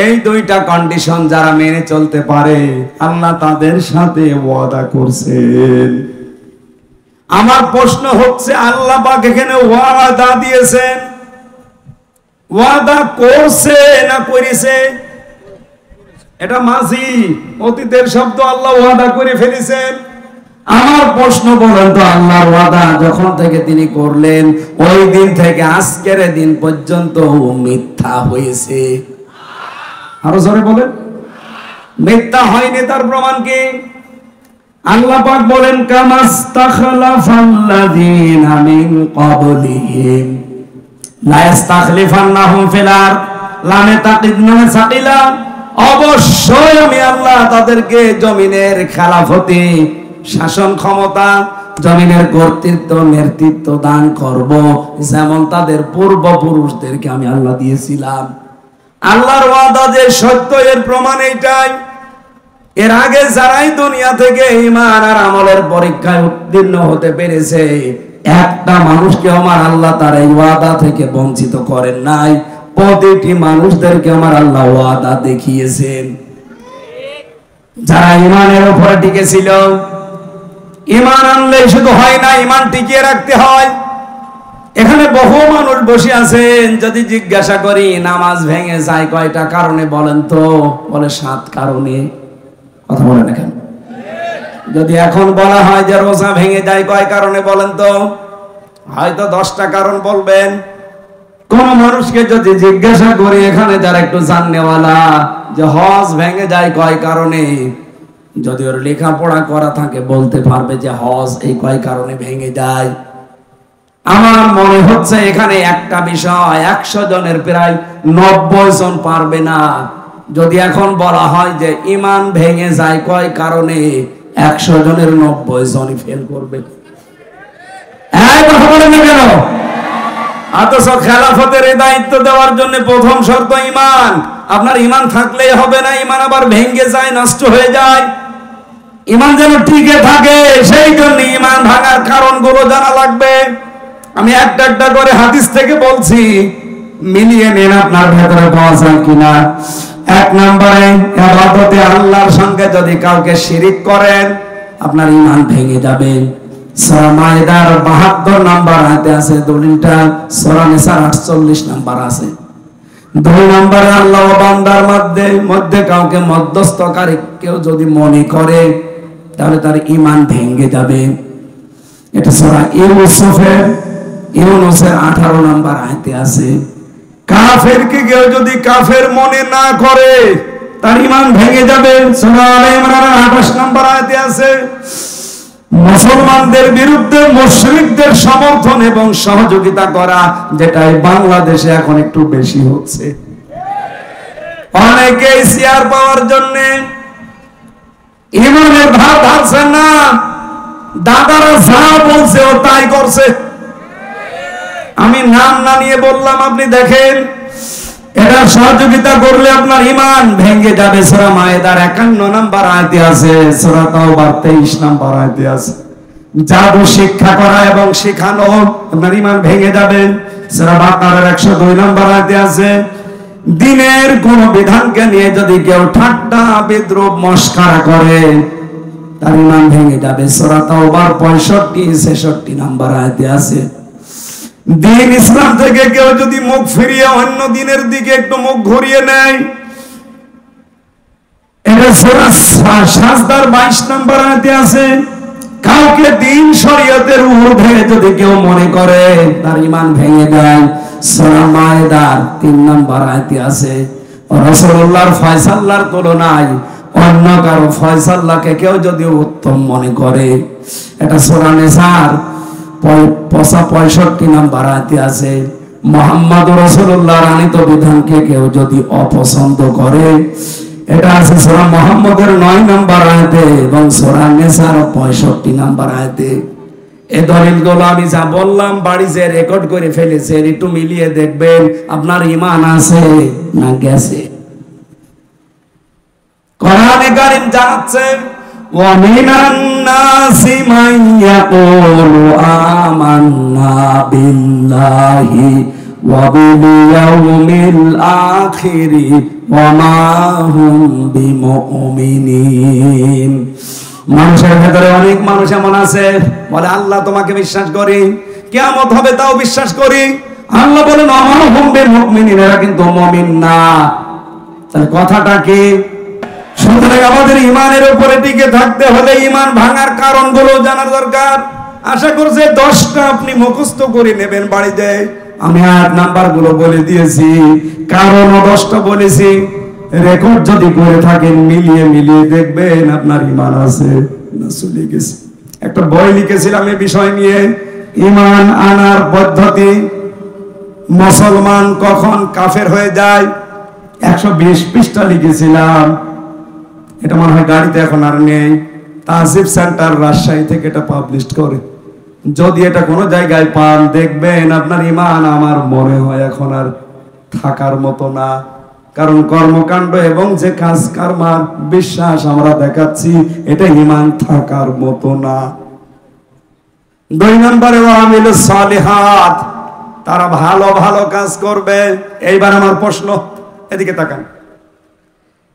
এই 2টা কন্ডিশন যারা মেনে চলতে পারে, আল্লাহ তাদের সাথে ওয়াদা করছেন। আমার প্রশ্ন হচ্ছে, আল্লাহ পাক এখানে ওয়াদা দিয়েছেন, ওয়াদা করছে না করেছে? এটা মাঝি, অতীতের শব্দ। আল্লাহ ওয়াদা করে ফেলেছেন। আমার প্রশ্ন, বলেন তো, আল্লাহর ওয়াদা যখন থেকে তিনি করলেন ওই দিন থেকে আজকের দিন পর্যন্ত মিথ্যা হয়েছে? আরো জোরে বলেন। মিথ্যা হয়নি, তার প্রমাণ কি? আল্লাহ পাক বলেন, কামাস্তাখলাফাল্লাযীনা মিন ক্বাবলিহিম লা ইস্তাখলিফান্নাহুম ফিল আরদ লামে তাকিদনা সাকিলা। অবশ্যই আমি আল্লাহ তাদেরকে জমিনের খেলাফতি, শাসন ক্ষমতা, জমিনের কর্তৃত্ব, নেতৃত্ব দান করব, যেমন তাদের পূর্বপুরুষদেরকে আমি আল্লাহ দিয়েছিলাম। আল্লাহর ওয়াদা যে সত্য, এর প্রমাণ এইটাই। এর আগে যারাই দুনিয়া থেকে ঈমান আর আমলের পরীক্ষায় উত্তীর্ণ হতে পেরেছে, একটা মানুষকে আমার আল্লাহ তার এই ওয়াদা থেকে বঞ্চিত করেন নাই। প্রতিটি মানুষদেরকে আমার আল্লাহ ওয়াদা দেখিয়েছেন। যারা ঈমানের উপরে টিকে ছিল, ঈমান আনলেই শুধু হয় না, ঈমান টিকিয়ে রাখতে হয়। এখানে বহু মানুষ বসে আছেন, যদি জিজ্ঞাসা করি নামাজ ভেঙে যায় কয়টা কারণে বলেন তো, বলে 7 কারণে। কথা বলেন না কেন? যদি এখন বলা হয় যে রোজা ভেঙে যায় কয় কারণে বলেন তো, হয়তো 10টা কারণ বলবেন। কোন মানুষকে যদি জিজ্ঞাসা করি এখানে যারা একটু জাননেওয়ালা, যে হজ ভেঙে যায় কয় কারণে, যদি ওর লেখাপড়া করা থাকে বলতে পারবে যে হজ এই কয় কারণে ভেঙে যায়। আমার মনে হচ্ছে এখানে একটা বিষয় 100 জনের প্রায় 90 জন পারবে না। যদি এখন বলা হয় যে ঈমান ভেঙে যায় কয় কারণে, 100 জনের 90 জনই ফেল করবে। কথা বলেন না কেন? অথচ খেলাফতের এই দায়িত্ব দেওয়ার জন্য প্রথম শর্ত ঈমান। আপনার ঈমান থাকলেই হবে না, ঈমান আবার ভেঙে যায়, নষ্ট হয়ে যায়। ঈমান যেন টিকে থাকে, সেই জন্য ঈমান ভাঙার কারণগুলো জানা লাগবে। আমি একটা একটা করে হাদিস থেকে বলছি, মিলিয়ে নিন আপনার ভেতরে পাওয়া যায় কিনা। 1 নম্বরে, ইবাদতে আল্লাহর সঙ্গে যদি কাউকে শিরিক করেন, আপনার ঈমান ভেঙে যাবে। সূরা মাইদার 72 নম্বর আয়াতে আছে দলিলটা, সূরা নিসার 48 নম্বর আছে। 2 নম্বরে, আল্লাহ ও বান্দার মধ্যে কাউকে মধ্যস্থকারী কেউ যদি মনে করে, তাহলে তার ঈমান ভেঙে যাবে। এটা সূরা ইউনূসের 18 নম্বর আয়াতে আছে। কাফেরকে কেউ যদি কাফের মনে না করে, তার ঈমান ভেঙে যাবে। সূরা আলে ইমরানের 28 নম্বর আয়াতে আছে। মুসলমানদের বিরুদ্ধে মুশরিকদের সমর্থন এবং সহযোগিতা করা, যেটা বাংলাদেশে এখন একটু বেশি হচ্ছে। অনেকেই শেয়ার পাওয়ার জন্য ঈমানের ভাব ধারছে না, দাদারা যা বলছে ও তাই করছে। আমি নাম না নিয়ে বললাম, আপনি দেখেন, এটা সহযোগিতা করলে আপনার ঈমান ভেঙে যাবে। সূরা মাইদার 51 নম্বর আয়াতে আছে, সূরা তাওবার 23 নম্বর আয়াতে আছে। জাদু শিক্ষা করা এবং শেখানো, আপনার ঈমান ভেঙে যাবে। সূরা বাকারার 102 নম্বর আয়াতে আছে। দ্বীনের কোন বিধানকে নিয়ে যদি কেউ ঠাট্টা বিদ্রুপ মস্করা করে, তার ঈমান ভেঙে যাবে। সূরা তাওবার 65-66 নম্বর আয়াতে আছে। দ্বীন ইসলাম থেকে কেউ যদি মুখ ফিরিয়ে অন্য দ্বীনের দিকে একটু মুখ ঘুরিয়ে নেয়, এটা সূরা সাজদার 22 নম্বর আয়াতে আছে। কাউকে দ্বীন শরীয়তের ঊর্ধ্বে যদি কেউ মনে করে, তার ঈমান ভেঙে যায়। সূরা মাইদার 3 নম্বর আয়াতে আছে। রাসূলুল্লাহর ফয়সালার তুলনায় অন্য কারো ফয়সালাকে কেউ যদি উত্তম মনে করে, এটা সূরা নিসার 65 নম্বর আয়াতে আছে। মুহাম্মদ রাসূলুল্লাহর আনিত বিধানকে কেউ যদি অপছন্দ করে, এটা আছে সূরা মুহাম্মদের 9 নম্বর আয়াতে এবং সূরা নিসার 65 নম্বর আয়াতে। এই দলিলগুলো আমি যা বললাম বাড়ি যে রেকর্ড করে ফেলেছেন, একটু মিলিয়ে দেখবেন আপনার ঈমান আছে না গেছে। কোরআনে কারীম জানাচ্ছে, ওয়া মিনান নাসি মান ইয়াকুলু আমান্না বিল্লাহি ওয়া বিল ইয়াউমিল আখিরি ওয়া মা হুম বিমুমিনিন। মানুষের ভেতরে অনেক মানুষ এমন আছে, বলে আল্লাহ তোমাকে বিশ্বাস করি, কিয়ামত হবে তাও বিশ্বাস করি, আল্লাহ বলেন অমাহুম বিমুমিনিন, এরা কিন্তু মুমিন না। তাহলে কথাটা কি? সুতরাং আমাদের ঈমানের উপরে টিকে থাকতে হলে ঈমান ভাঙার কারণগুলো জানা দরকার। আশা করছি 10টা আপনি মুখস্থ করে নেবেন বাড়িতে। আমি আয়াত নাম্বারগুলো বলে দিয়েছি, কারণও 10টা বলেছি। রেকর্ড যদি করে থাকেন মিলিয়ে মিলিয়ে দেখবেন আপনার ঈমান আছে না চলে গেছে। একটা বই লিখেছিলাম এই বিষয় নিয়ে, ঈমান আনার পদ্ধতি, মুসলমান কখন কাফের হয়ে যায়। 120 পৃষ্ঠা লিখেছিলাম। এটা মনে হয় গাড়িতে এখন আর নেই। তাজিব সেন্টার রাজশাহী থেকে এটা পাবলিশ করে। যদি এটা কোনো জায়গায় পান দেখবেন আপনার ঈমান আমার মনে হয় এখন আর থাকার মতো না। কারণ কর্মকাণ্ড এবং যে কাজ কর্মার বিশ্বাস আমরা দেখাচ্ছি এটা ঈমান থাকার মতো না। 2 নম্বরে ওয়ামিলুস সালিহাত, তারা ভালো ভালো কাজ করবে। এইবার আমার প্রশ্ন, এদিকে তাকান।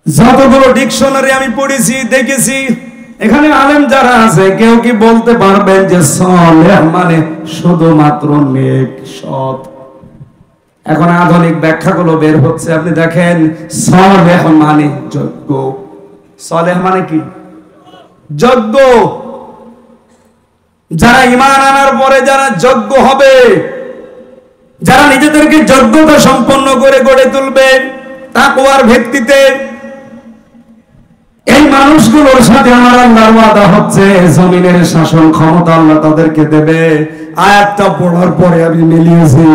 যতগুলো ডিকশনারি আমি পড়েছি দেখেছি, এখানে আলেম যারা আছে কেউ কি বলতে পারবেন যে সালেহ মানে শুধুমাত্র নেক সৎ? এখন আধুনিক ব্যাখ্যাগুলো বের হচ্ছে, আপনি দেখেন সালেহ মানে যোগ্য। সালেহ মানে কি? যোগ্য। যারা ঈমান আনার পরে যারা যোগ্য হবে, যারা নিজেদেরকে যোগ্যতা সম্পন্ন করে গড়ে তুলবে তাকওয়ার ভিত্তিতে, এই মানুষগুলোর সাথে আমার আল্লাহর ওয়াদা হচ্ছে জমিনের শাসন ক্ষমতা আল্লাহ তাদেরকে দেবে। আয়াতটা পড়ার পরে আমি মিলিয়েছি,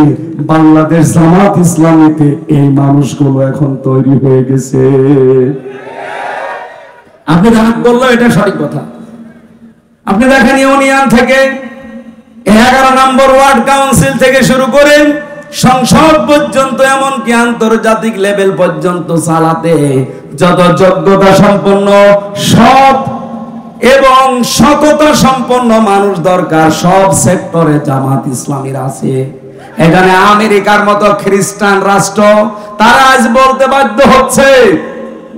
বাংলাদেশ জামাত ইসলামীতে এই মানুষগুলো এখন তৈরি হয়ে গেছে। আপনি রাগ বললো এটা সঠিক কথা। আপনি দেখেন ইউনিয়ন থেকে 11 নম্বর ওয়ার্ড কাউন্সিল থেকে শুরু করেন সংসদ পর্যন্ত, এমনকি আন্তর্জাতিক লেভেল পর্যন্ত চালাতে যত যোগ্যতা সম্পন্ন সৎ এবং সততা সম্পন্ন মানুষ দরকার, সব সেক্টরে জামাত ইসলামীর আছে। এখানে আমেরিকার মতো খ্রিস্টান রাষ্ট্র তারা আজ বলতে বাধ্য হচ্ছে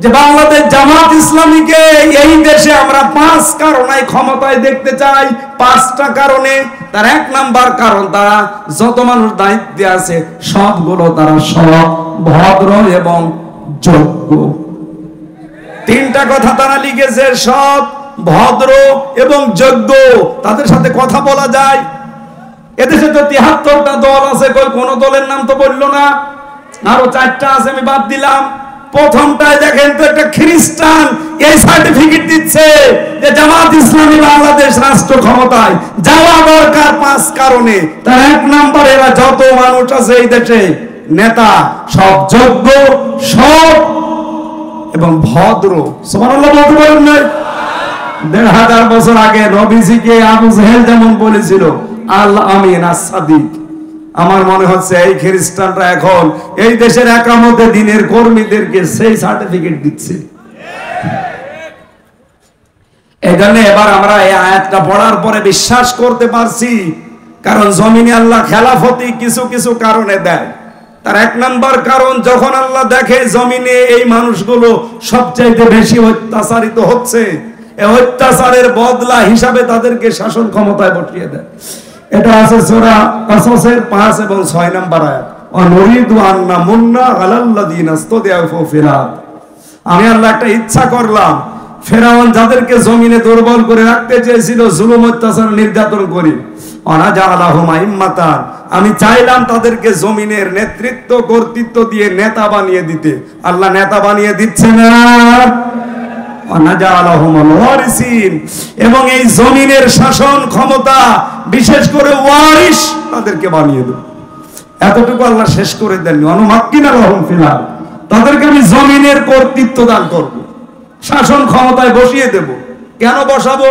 যে বাংলাদেশ জামাত ইসলামীকে এই দেশে আমরা 5 কারণে ক্ষমতায় দেখতে চাই। 5টা কারণে। তার 1 নাম্বার কারণ, তারা যত মানুষ দায়িত্বে আছে সবগুলো তারা সৎ, ভদ্র এবং যোগ্য। 3টা কথা তারা লিখেছে, সৎ, ভদ্র এবং যোগ্য। তাদের সাথে কথা বলা যায়। এদেশে তো 73টা দল আছে, কোন দলের নাম তো বললো না। আরো 4টা আছে, আমি বাদ দিলাম। প্রথমটায় দেখেন তো একটা খ্রিস্টান এই সার্টিফিকেট দিচ্ছে যে জামাত ইসলামী বাংলাদেশ রাষ্ট্র ক্ষমতায় যাওয়া দরকার 5 কারণে। তার 1 নাম্বার, এরা যত মানুষ আছে এই দেশে নেতা সব যোগ্য, সৎ এবং ভদ্র। সুবহানাল্লাহ বলতে পারেন না? 1500 বছর আগে নবীজিকে আবু জেহেল যেমন বলেছিল আল আমিন আস-সাদিক, আমার মনে হচ্ছে এই খ্রিস্টানরা এখন এই দেশের একামতে দ্বীনের কর্মীদেরকে সেই সার্টিফিকেট দিচ্ছে। এজন্য এবার আমরা এই আয়াতটা পড়ার পরে বিশ্বাস করতে পারছি, কারণ জমিনে আল্লাহ খেলাফতি কিছু কিছু কারণে দেয়। তার 1 নাম্বার কারণ, যখন আল্লাহ দেখে জমিনে এই মানুষগুলো সবচাইতে বেশি অত্যাচারিত হচ্ছে, এই অত্যাচারের বদলা হিসাবে তাদেরকে শাসন ক্ষমতায় বসিয়ে দেয়। এটা আছে সূরা কাসসের 5 এবং 6 নাম্বার আয়াত। অনুরিদু আন্না মুন্না আলাল্লাযিনা ইসতাদআফু ফিল আরদ। আমি আল্লাহ একটা ইচ্ছা করলাম, ফেরাউন যাদেরকে জমিনে দুর্বল করে রাখতে চেয়েছিল জুলুম অত্যাচার নির্যাতন করে, অনাজালাহুম আইম্মাতান, আমি চাইলাম তাদেরকে জমিনের নেতৃত্ব কর্তৃত্ব দিয়ে নেতা বানিয়ে দিতে। আল্লাহ নেতা বানিয়ে দিচ্ছে না, এবং এই জমিনের শাসন ক্ষমতা বিশেষ করে ওয়ারিস তাদেরকে বানিয়ে দেব। এতটুকু আল্লাহ শেষ করে দেননি, অনুমাক্কিনা লাহুম ফিল আরদ, তাদেরকে আমি জমিনের কর্তৃত্ব দান করব, শাসন ক্ষমতায় বসিয়ে দেব। কেন বসাবো?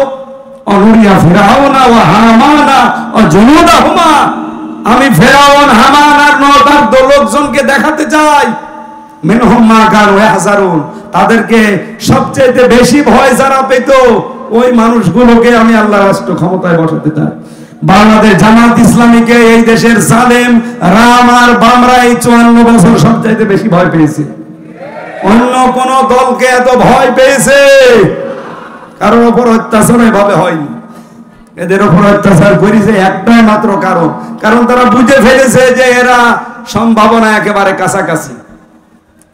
অনুরিয়া ফিরাউনা ওয়া হামানা ওয়া জুনুদাহুমা, আমি ফেরাউন, হামান আর নটার লোকজনকে দেখাতে চাই মিনহুম মা কানু ইয়াহজারুন, তাদেরকে সবচেয়ে বেশি ভয় যারা পেত ওই মানুষগুলোকে আমি আল্লাহ রাষ্ট্র ক্ষমতায় বসাতে চাই। বাংলাদেশ জামাত ইসলামীকে এই দেশের জালেম রাম আর বামরা এই 54 বছর সবচেয়ে বেশি ভয় পেয়েছে। অন্য কোন দলকে এত ভয় পেয়েছে কারোর উপর অত্যাচার এভাবে হয়নি। এদের উপর অত্যাচার করেছে একটাই মাত্র কারণ, কারণ তারা বুঝে ফেলেছে যে এরা সম্ভাবনা একেবারে কাছাকাছি।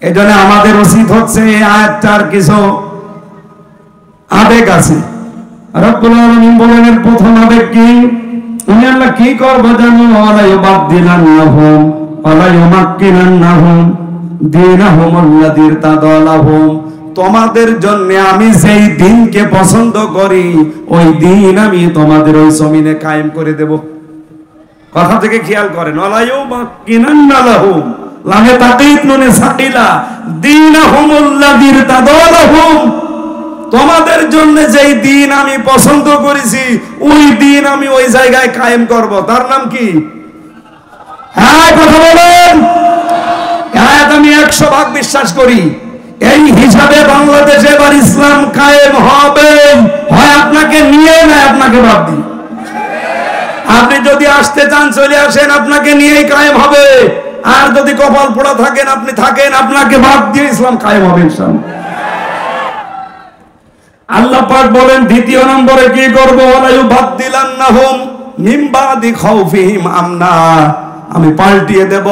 এই জন্য আমাদের উচিত হচ্ছে এই আয়াতটার কিছু আবেগ আছে। রব্বুল আলামিন বলেন এর প্রথম আবেগ কি? আমি আল্লাহ কি করব জানো? ওয়ালা ইউবাদদিলান্নাহুম ওয়ালা ইউমাক্কিনান্নাহুম দীনাহুম আল্লাযী ইরতাদা লাহুম। তোমাদের জন্য আমি যেই দিনকে পছন্দ করি ওই দিন আমি তোমাদের ওই জমিনে কায়েম করে দেব। কথা থেকে খেয়াল করেন, ওয়ালা ইউমাক্কিনান্না লাহুম লামে তাকিদ নুনে সাকিলা দীনাহুম আল্লাযী ইরতাদা লাহুম। তোমাদের জন্য যেই দিন আমি পছন্দ করেছি ওই দিন আমি ওই জায়গায় কায়েম করব। তার নাম কি? হ্যাঁ, কথা বলেন। আয়াত আমি 100% বিশ্বাস করি। এই হিসাবে বাংলাদেশে এবার ইসলাম কায়েম হবে, হয় আপনাকে নিয়ে না আপনাকে বাদ দিয়ে। আপনি যদি আসতে চান চলে আসেন, আপনাকে নিয়েই কায়েম হবে। আর যদি কপাল পোড়া থাকেন আপনি থাকেন, আপনাকে বাদ দিয়ে ইসলাম কায়েম হবে ইনশাআল্লাহ। আল্লাহ পাক বলেন দ্বিতীয় নম্বরে কি করব? ওয়ালা ইউবাদদিলান্নাহুম মিন বাদি খাউফিহিম আমনা। আমি পাল্টিয়ে দেব,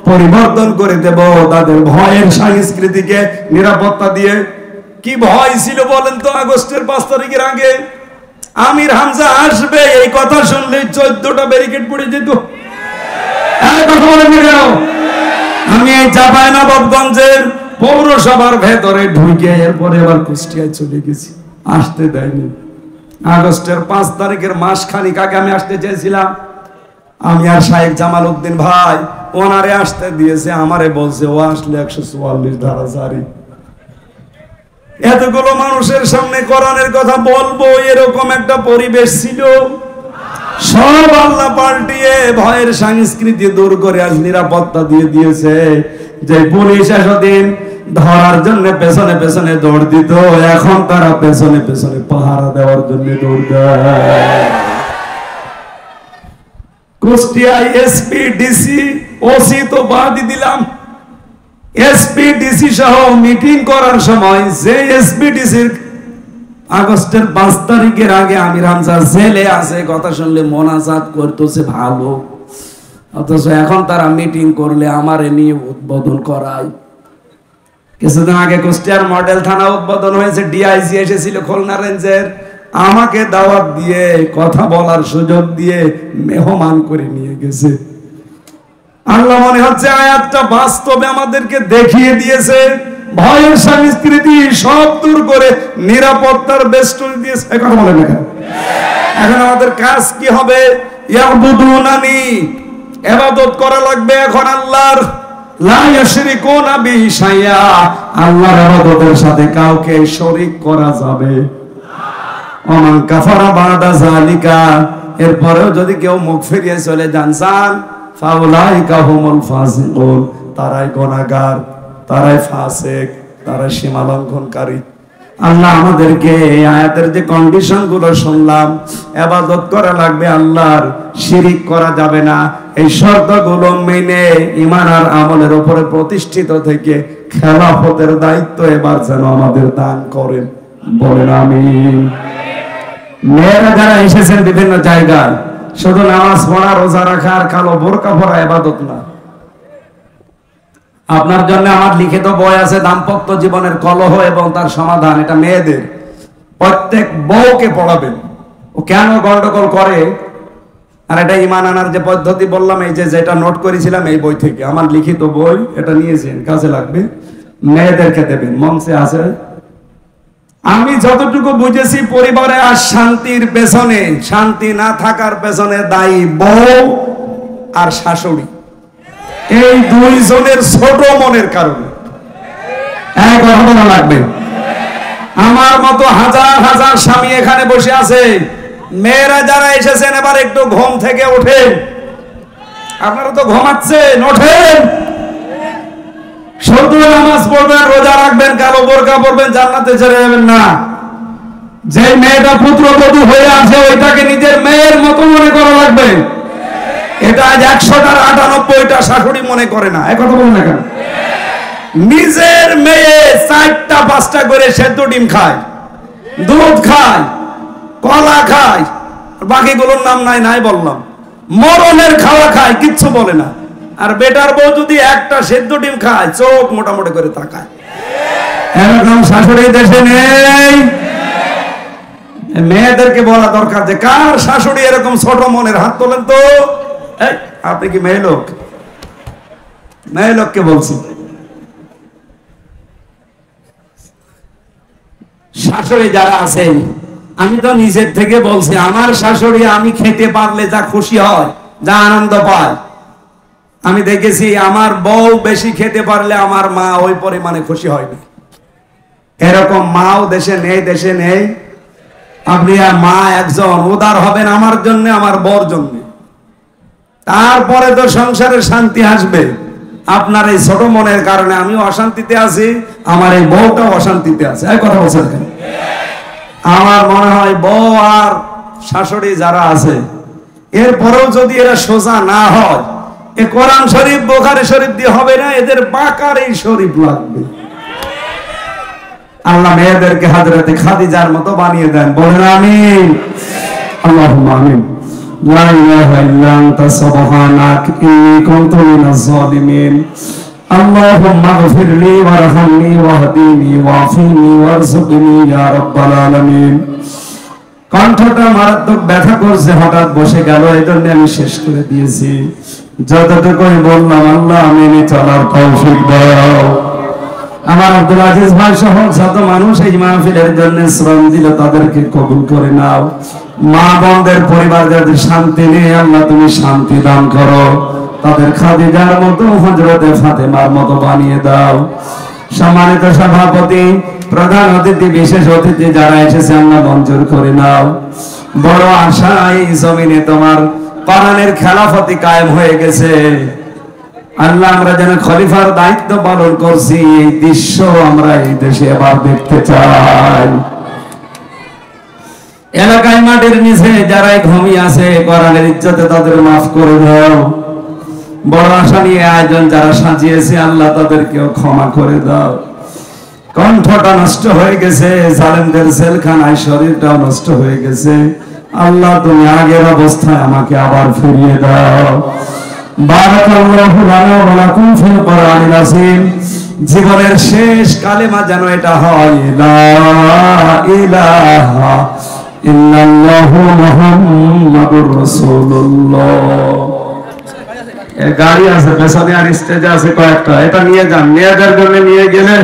পরিবর্তন করে দেব তাদের ভয়ের সংস্কৃতিকে নিরাপত্তা দিয়ে। কি ভয় ছিল বলেন তো? আগস্টের 5 তারিখের আগে আমির হামজা আসবে এই কথা শুনলেই 14টা ব্যারিকেড পড়ে যেত। কথা বলেন না কেন? আমি এই চাঁপাইনবাবগঞ্জের পৌরসভার ভেতরে ঢুকে এরপরে আবার কুষ্টিয়ায় চলে গেছি, আসতে দেয়নি। আগস্টের 5 তারিখের মাস খানিক আগে আমি আসতে চেয়েছিলাম, আমি আর শাহেক জামাল উদ্দিন ভাই ওনারে আসতে দিয়েছে, আমারে বলছে ও আসলে 144 ধারা জারি। এতগুলো মানুষের সামনে কোরআনের কথা বলবো এরকম একটা পরিবেশ ছিল। সব আল্লাহ পাল্টিয়ে ভয়ের সংস্কৃতি দূর করে আজ নিরাপত্তা দিয়ে দিয়েছে। যে পুলিশ এতদিন ধরার জন্য পেছনে পেছনে দৌড় দিত, এখন তারা পেছনে পেছনে পাহারা দেওয়ার জন্য দৌড় দেয়। কুষ্টিয়ায় এসপি ডিসি ওসি তো বাদই দিলাম, এসপি ডিসি সহ মিটিং করার সময় যে এসপি ডিসির আগস্টের 5 তারিখের আগে আমির হামজা জেলে আছে কথা শুনলে মোনাজাত করতেছে ভালো, অথচ এখন তারা মিটিং করলে আমারে নিয়ে উদ্বোধন করায়। কিছুদিন আগে কুষ্টিয়ার মডেল থানা উদ্বোধন হয়েছে, ডিআইজি এসেছিল খুলনা রেঞ্জের, আমাকে দাওয়াত দিয়ে কথা বলার সুযোগ দিয়ে মেহমান করে নিয়ে গেছে। আল্লাহ মনে হচ্ছে আয়াতটা বাস্তবে আমাদেরকে দেখিয়ে দিয়েছে, ভয়ের সংস্কৃতি সব দূর করে নিরাপত্তার বেষ্টনী দিয়েছে। কথা বলে না এখন আমাদের কাজ কি হবে? ইয়াবুদুনানি, ইবাদত করা লাগবে এখন আল্লাহর। লা ইউশরিকুনা বিহি শাইআ, আল্লাহর ইবাদতের সাথে কাউকে শরীক করা যাবে না। ওমান কাফারা বাদা যালিকা, এরপরেও যদি কেউ মুখ ফিরিয়ে চলে যান ফাউলাইকা হুমুল ফাসিকুন, তারাই গুনাহগার, তারাই ফাসিক, তারাই সীমা লঙ্ঘনকারী। আল্লাহ আমাদেরকে এই আয়াতের যে কন্ডিশন গুলো শুনলাম, ইবাদত করা লাগবে আল্লাহর, শিরিক করা যাবে না, এই শর্তগুলো মেনে ঈমান আর আমলের উপরে প্রতিষ্ঠিত থেকে খেলাফতের দায়িত্ব এবার যেন আমাদের দান করেন, বলেন আমিন। মেয়েরা যারা এসেছেন বিভিন্ন জায়গায়, শুধু নামাজ পড়া, রোজা রাখা আর কালো বোরকা পরা ইবাদত না। আপনার জন্য আমার লিখিত বই আছে দাম্পত্য জীবনের কলহ এবং তার সমাধান, এটা মেয়েদের, প্রত্যেক বউকে পড়াবেন। ও কেন গন্ডগোল করে আর এটা ঈমান আনার যে পদ্ধতি বললাম, এই যে যেটা নোট করেছিলাম এই বই থেকে, আমার লিখিত বই, এটা নিয়েছেন, কাজে লাগবে, মেয়েদেরকে দেবেন, মঞ্চে আছে। আমি যতটুকু বুঝেছি পরিবারে আর শান্তির পেছনে, শান্তি না থাকার পেছনে দায়ী বউ আর শাশুড়ি, এই দুইজনের ছোট মনের কারণে। এক কথা লাগবে, আমার মতো হাজার হাজার স্বামী এখানে বসে আছে, মেয়েরা যারা এসেছেন এবার একটু ঘুম থেকে ওঠেন। আপনারা তো ঘুমাচ্ছেন, ওঠেন, শুধু নামাজ পড়বেন, রোজা রাখবেন, কালো বোরকা পরবেন, জান্নাতে চলে যাবেন না। যে মেয়েটা পুত্রবধূ হয়ে আছে ওইটাকে নিজের মেয়ের মতো মনে করা লাগবে। এটা আজ 100টার 98টা শাশুড়ি মনে করে না। একথা বলুন না কেন? নিজের মেয়ে 4টা 5টা করে সেদ্ধ ডিম খায়, দুধ খায়, কলা খায়, বাকিগুলোর নাম নাই নাই বললাম। মরণের খাওয়া খায়, কিচ্ছু বলে না। আর বেটার বউ যদি একটা সেদ্ধ ডিম খায়, চোখ মোটামুটি করে তাকায়। এরকম শাশুড়ি দেশে নেই। মেয়েদেরকে বলা দরকার যে কার শাশুড়ি এরকম ছোট মনের, হাত তোলেন তো। আপনি কি মেয়ে লোক? মেয়ে লোককে বলছি। শাশুড়ি যারা আছে, আমি তো নিজের থেকে বলছি, আমার শাশুড়ি আমি খেতে পারলে যা খুশি হয়, যা আনন্দ পায়, আমি দেখেছি আমার বউ বেশি খেতে পারলে আমার মা ওই পরিমাণে খুশি হয়নি। এরকম মাও দেশে নেই, দেশে নেই। আপনি মা একজন উদার হবেন আমার জন্য, আমার বউর জন্য, তারপরে তো সংসারে শান্তি আসবে। আপনার এই ছোট মনের কারণে আমিও অশান্তিতে আছি, আমার এই বউটাও অশান্তিতে আছে। এই কথা বলছেন কেন? আমার মনে হয় বউ আর শাশুড়ি যারা আছে, এরপরেও যদি এরা সোজা না হয়, এ কোরআন শরীফ বুখারী শরীফ দিয়ে হবে না, এদের বাকারি শরীফ লাগবে। আল্লাহ মেয়েদেরকে হযরতে খাদিজার মতো বানিয়ে দেন, বলেন আমিন। আল্লাহুম্মা আমিন। লা ইলাহা ইল্লা আনতা সুবহানাক ইন্নী কুনতু মিনাজ জালিমিন। আল্লাহুম্মা গফিরলি ওয়ারহামনি ওয়াহদিনি ওয়াফিনি ওয়ারযুকনি ইয়া রাব্বাল আলামিন। কণ্ঠটা মারাত্মক ব্যথা করছে, হঠাৎ বসে গেল, এজন্য আমি শেষ করে দিয়েছি। যতটুকু বললাম আল্লাহ মেনে চলার তৌফিক দাও। আমার আব্দুল আজিজ ভাই সহ যত মানুষ এই মাহফিলের জন্য শ্রম দিল, তাদেরকে কবুল করে নাও। মা বোনদের পরিবার যাদের শান্তি নেই, আল্লাহ তুমি শান্তি দান করো। তাদের খাদিজার মতো, হযরতে ফাতেমার মতো বানিয়ে দাও। সম্মানিত সভাপতি, প্রধান অতিথি, বিশেষ অতিথি যারা এসেছে, আল্লাহ মঞ্জুর করে নাও। বড় আশা এই জমিনে তোমার কোরআনের খেলাফতি কায়েম হয়ে গেছে। আল্লাহ আমরা যেন খলিফার দায়িত্ব পালন করছি, এই দৃশ্য আমরা এই দেশে আবার দেখতে চাই। এলাকায় মাটির নিচে যারা ঘুমিয়ে আছে, কোরআনের ইজ্জতে তাদের মাফ করে দাও। বড় আশা নিয়ে আয়োজন যারা সাজিয়েছে, আল্লাহ তাদেরকেও ক্ষমা করে দাও। কণ্ঠটা নষ্ট হয়ে গেছে, জালেমদের জেলখানায় শরীরটাও নষ্ট হয়ে গেছে। আল্লাহ তুমি আগের অবস্থায় আমাকে আবার ফিরিয়ে দাও। বারাকাল্লাহু লানা ওয়া লাকুম ফিল কোরআনিল আযীম। জীবনের শেষ কালেমা যেন এটা হয়, লা ইলাহা ইল্লাল্লাহু মুহাম্মাদুর রাসূলুল্লাহ। গাড়ি আছে পেছনে আর স্টেজে আছে কয়েকটা, এটা নিয়ে যান, মেয়েদের জন্য নিয়ে গেলে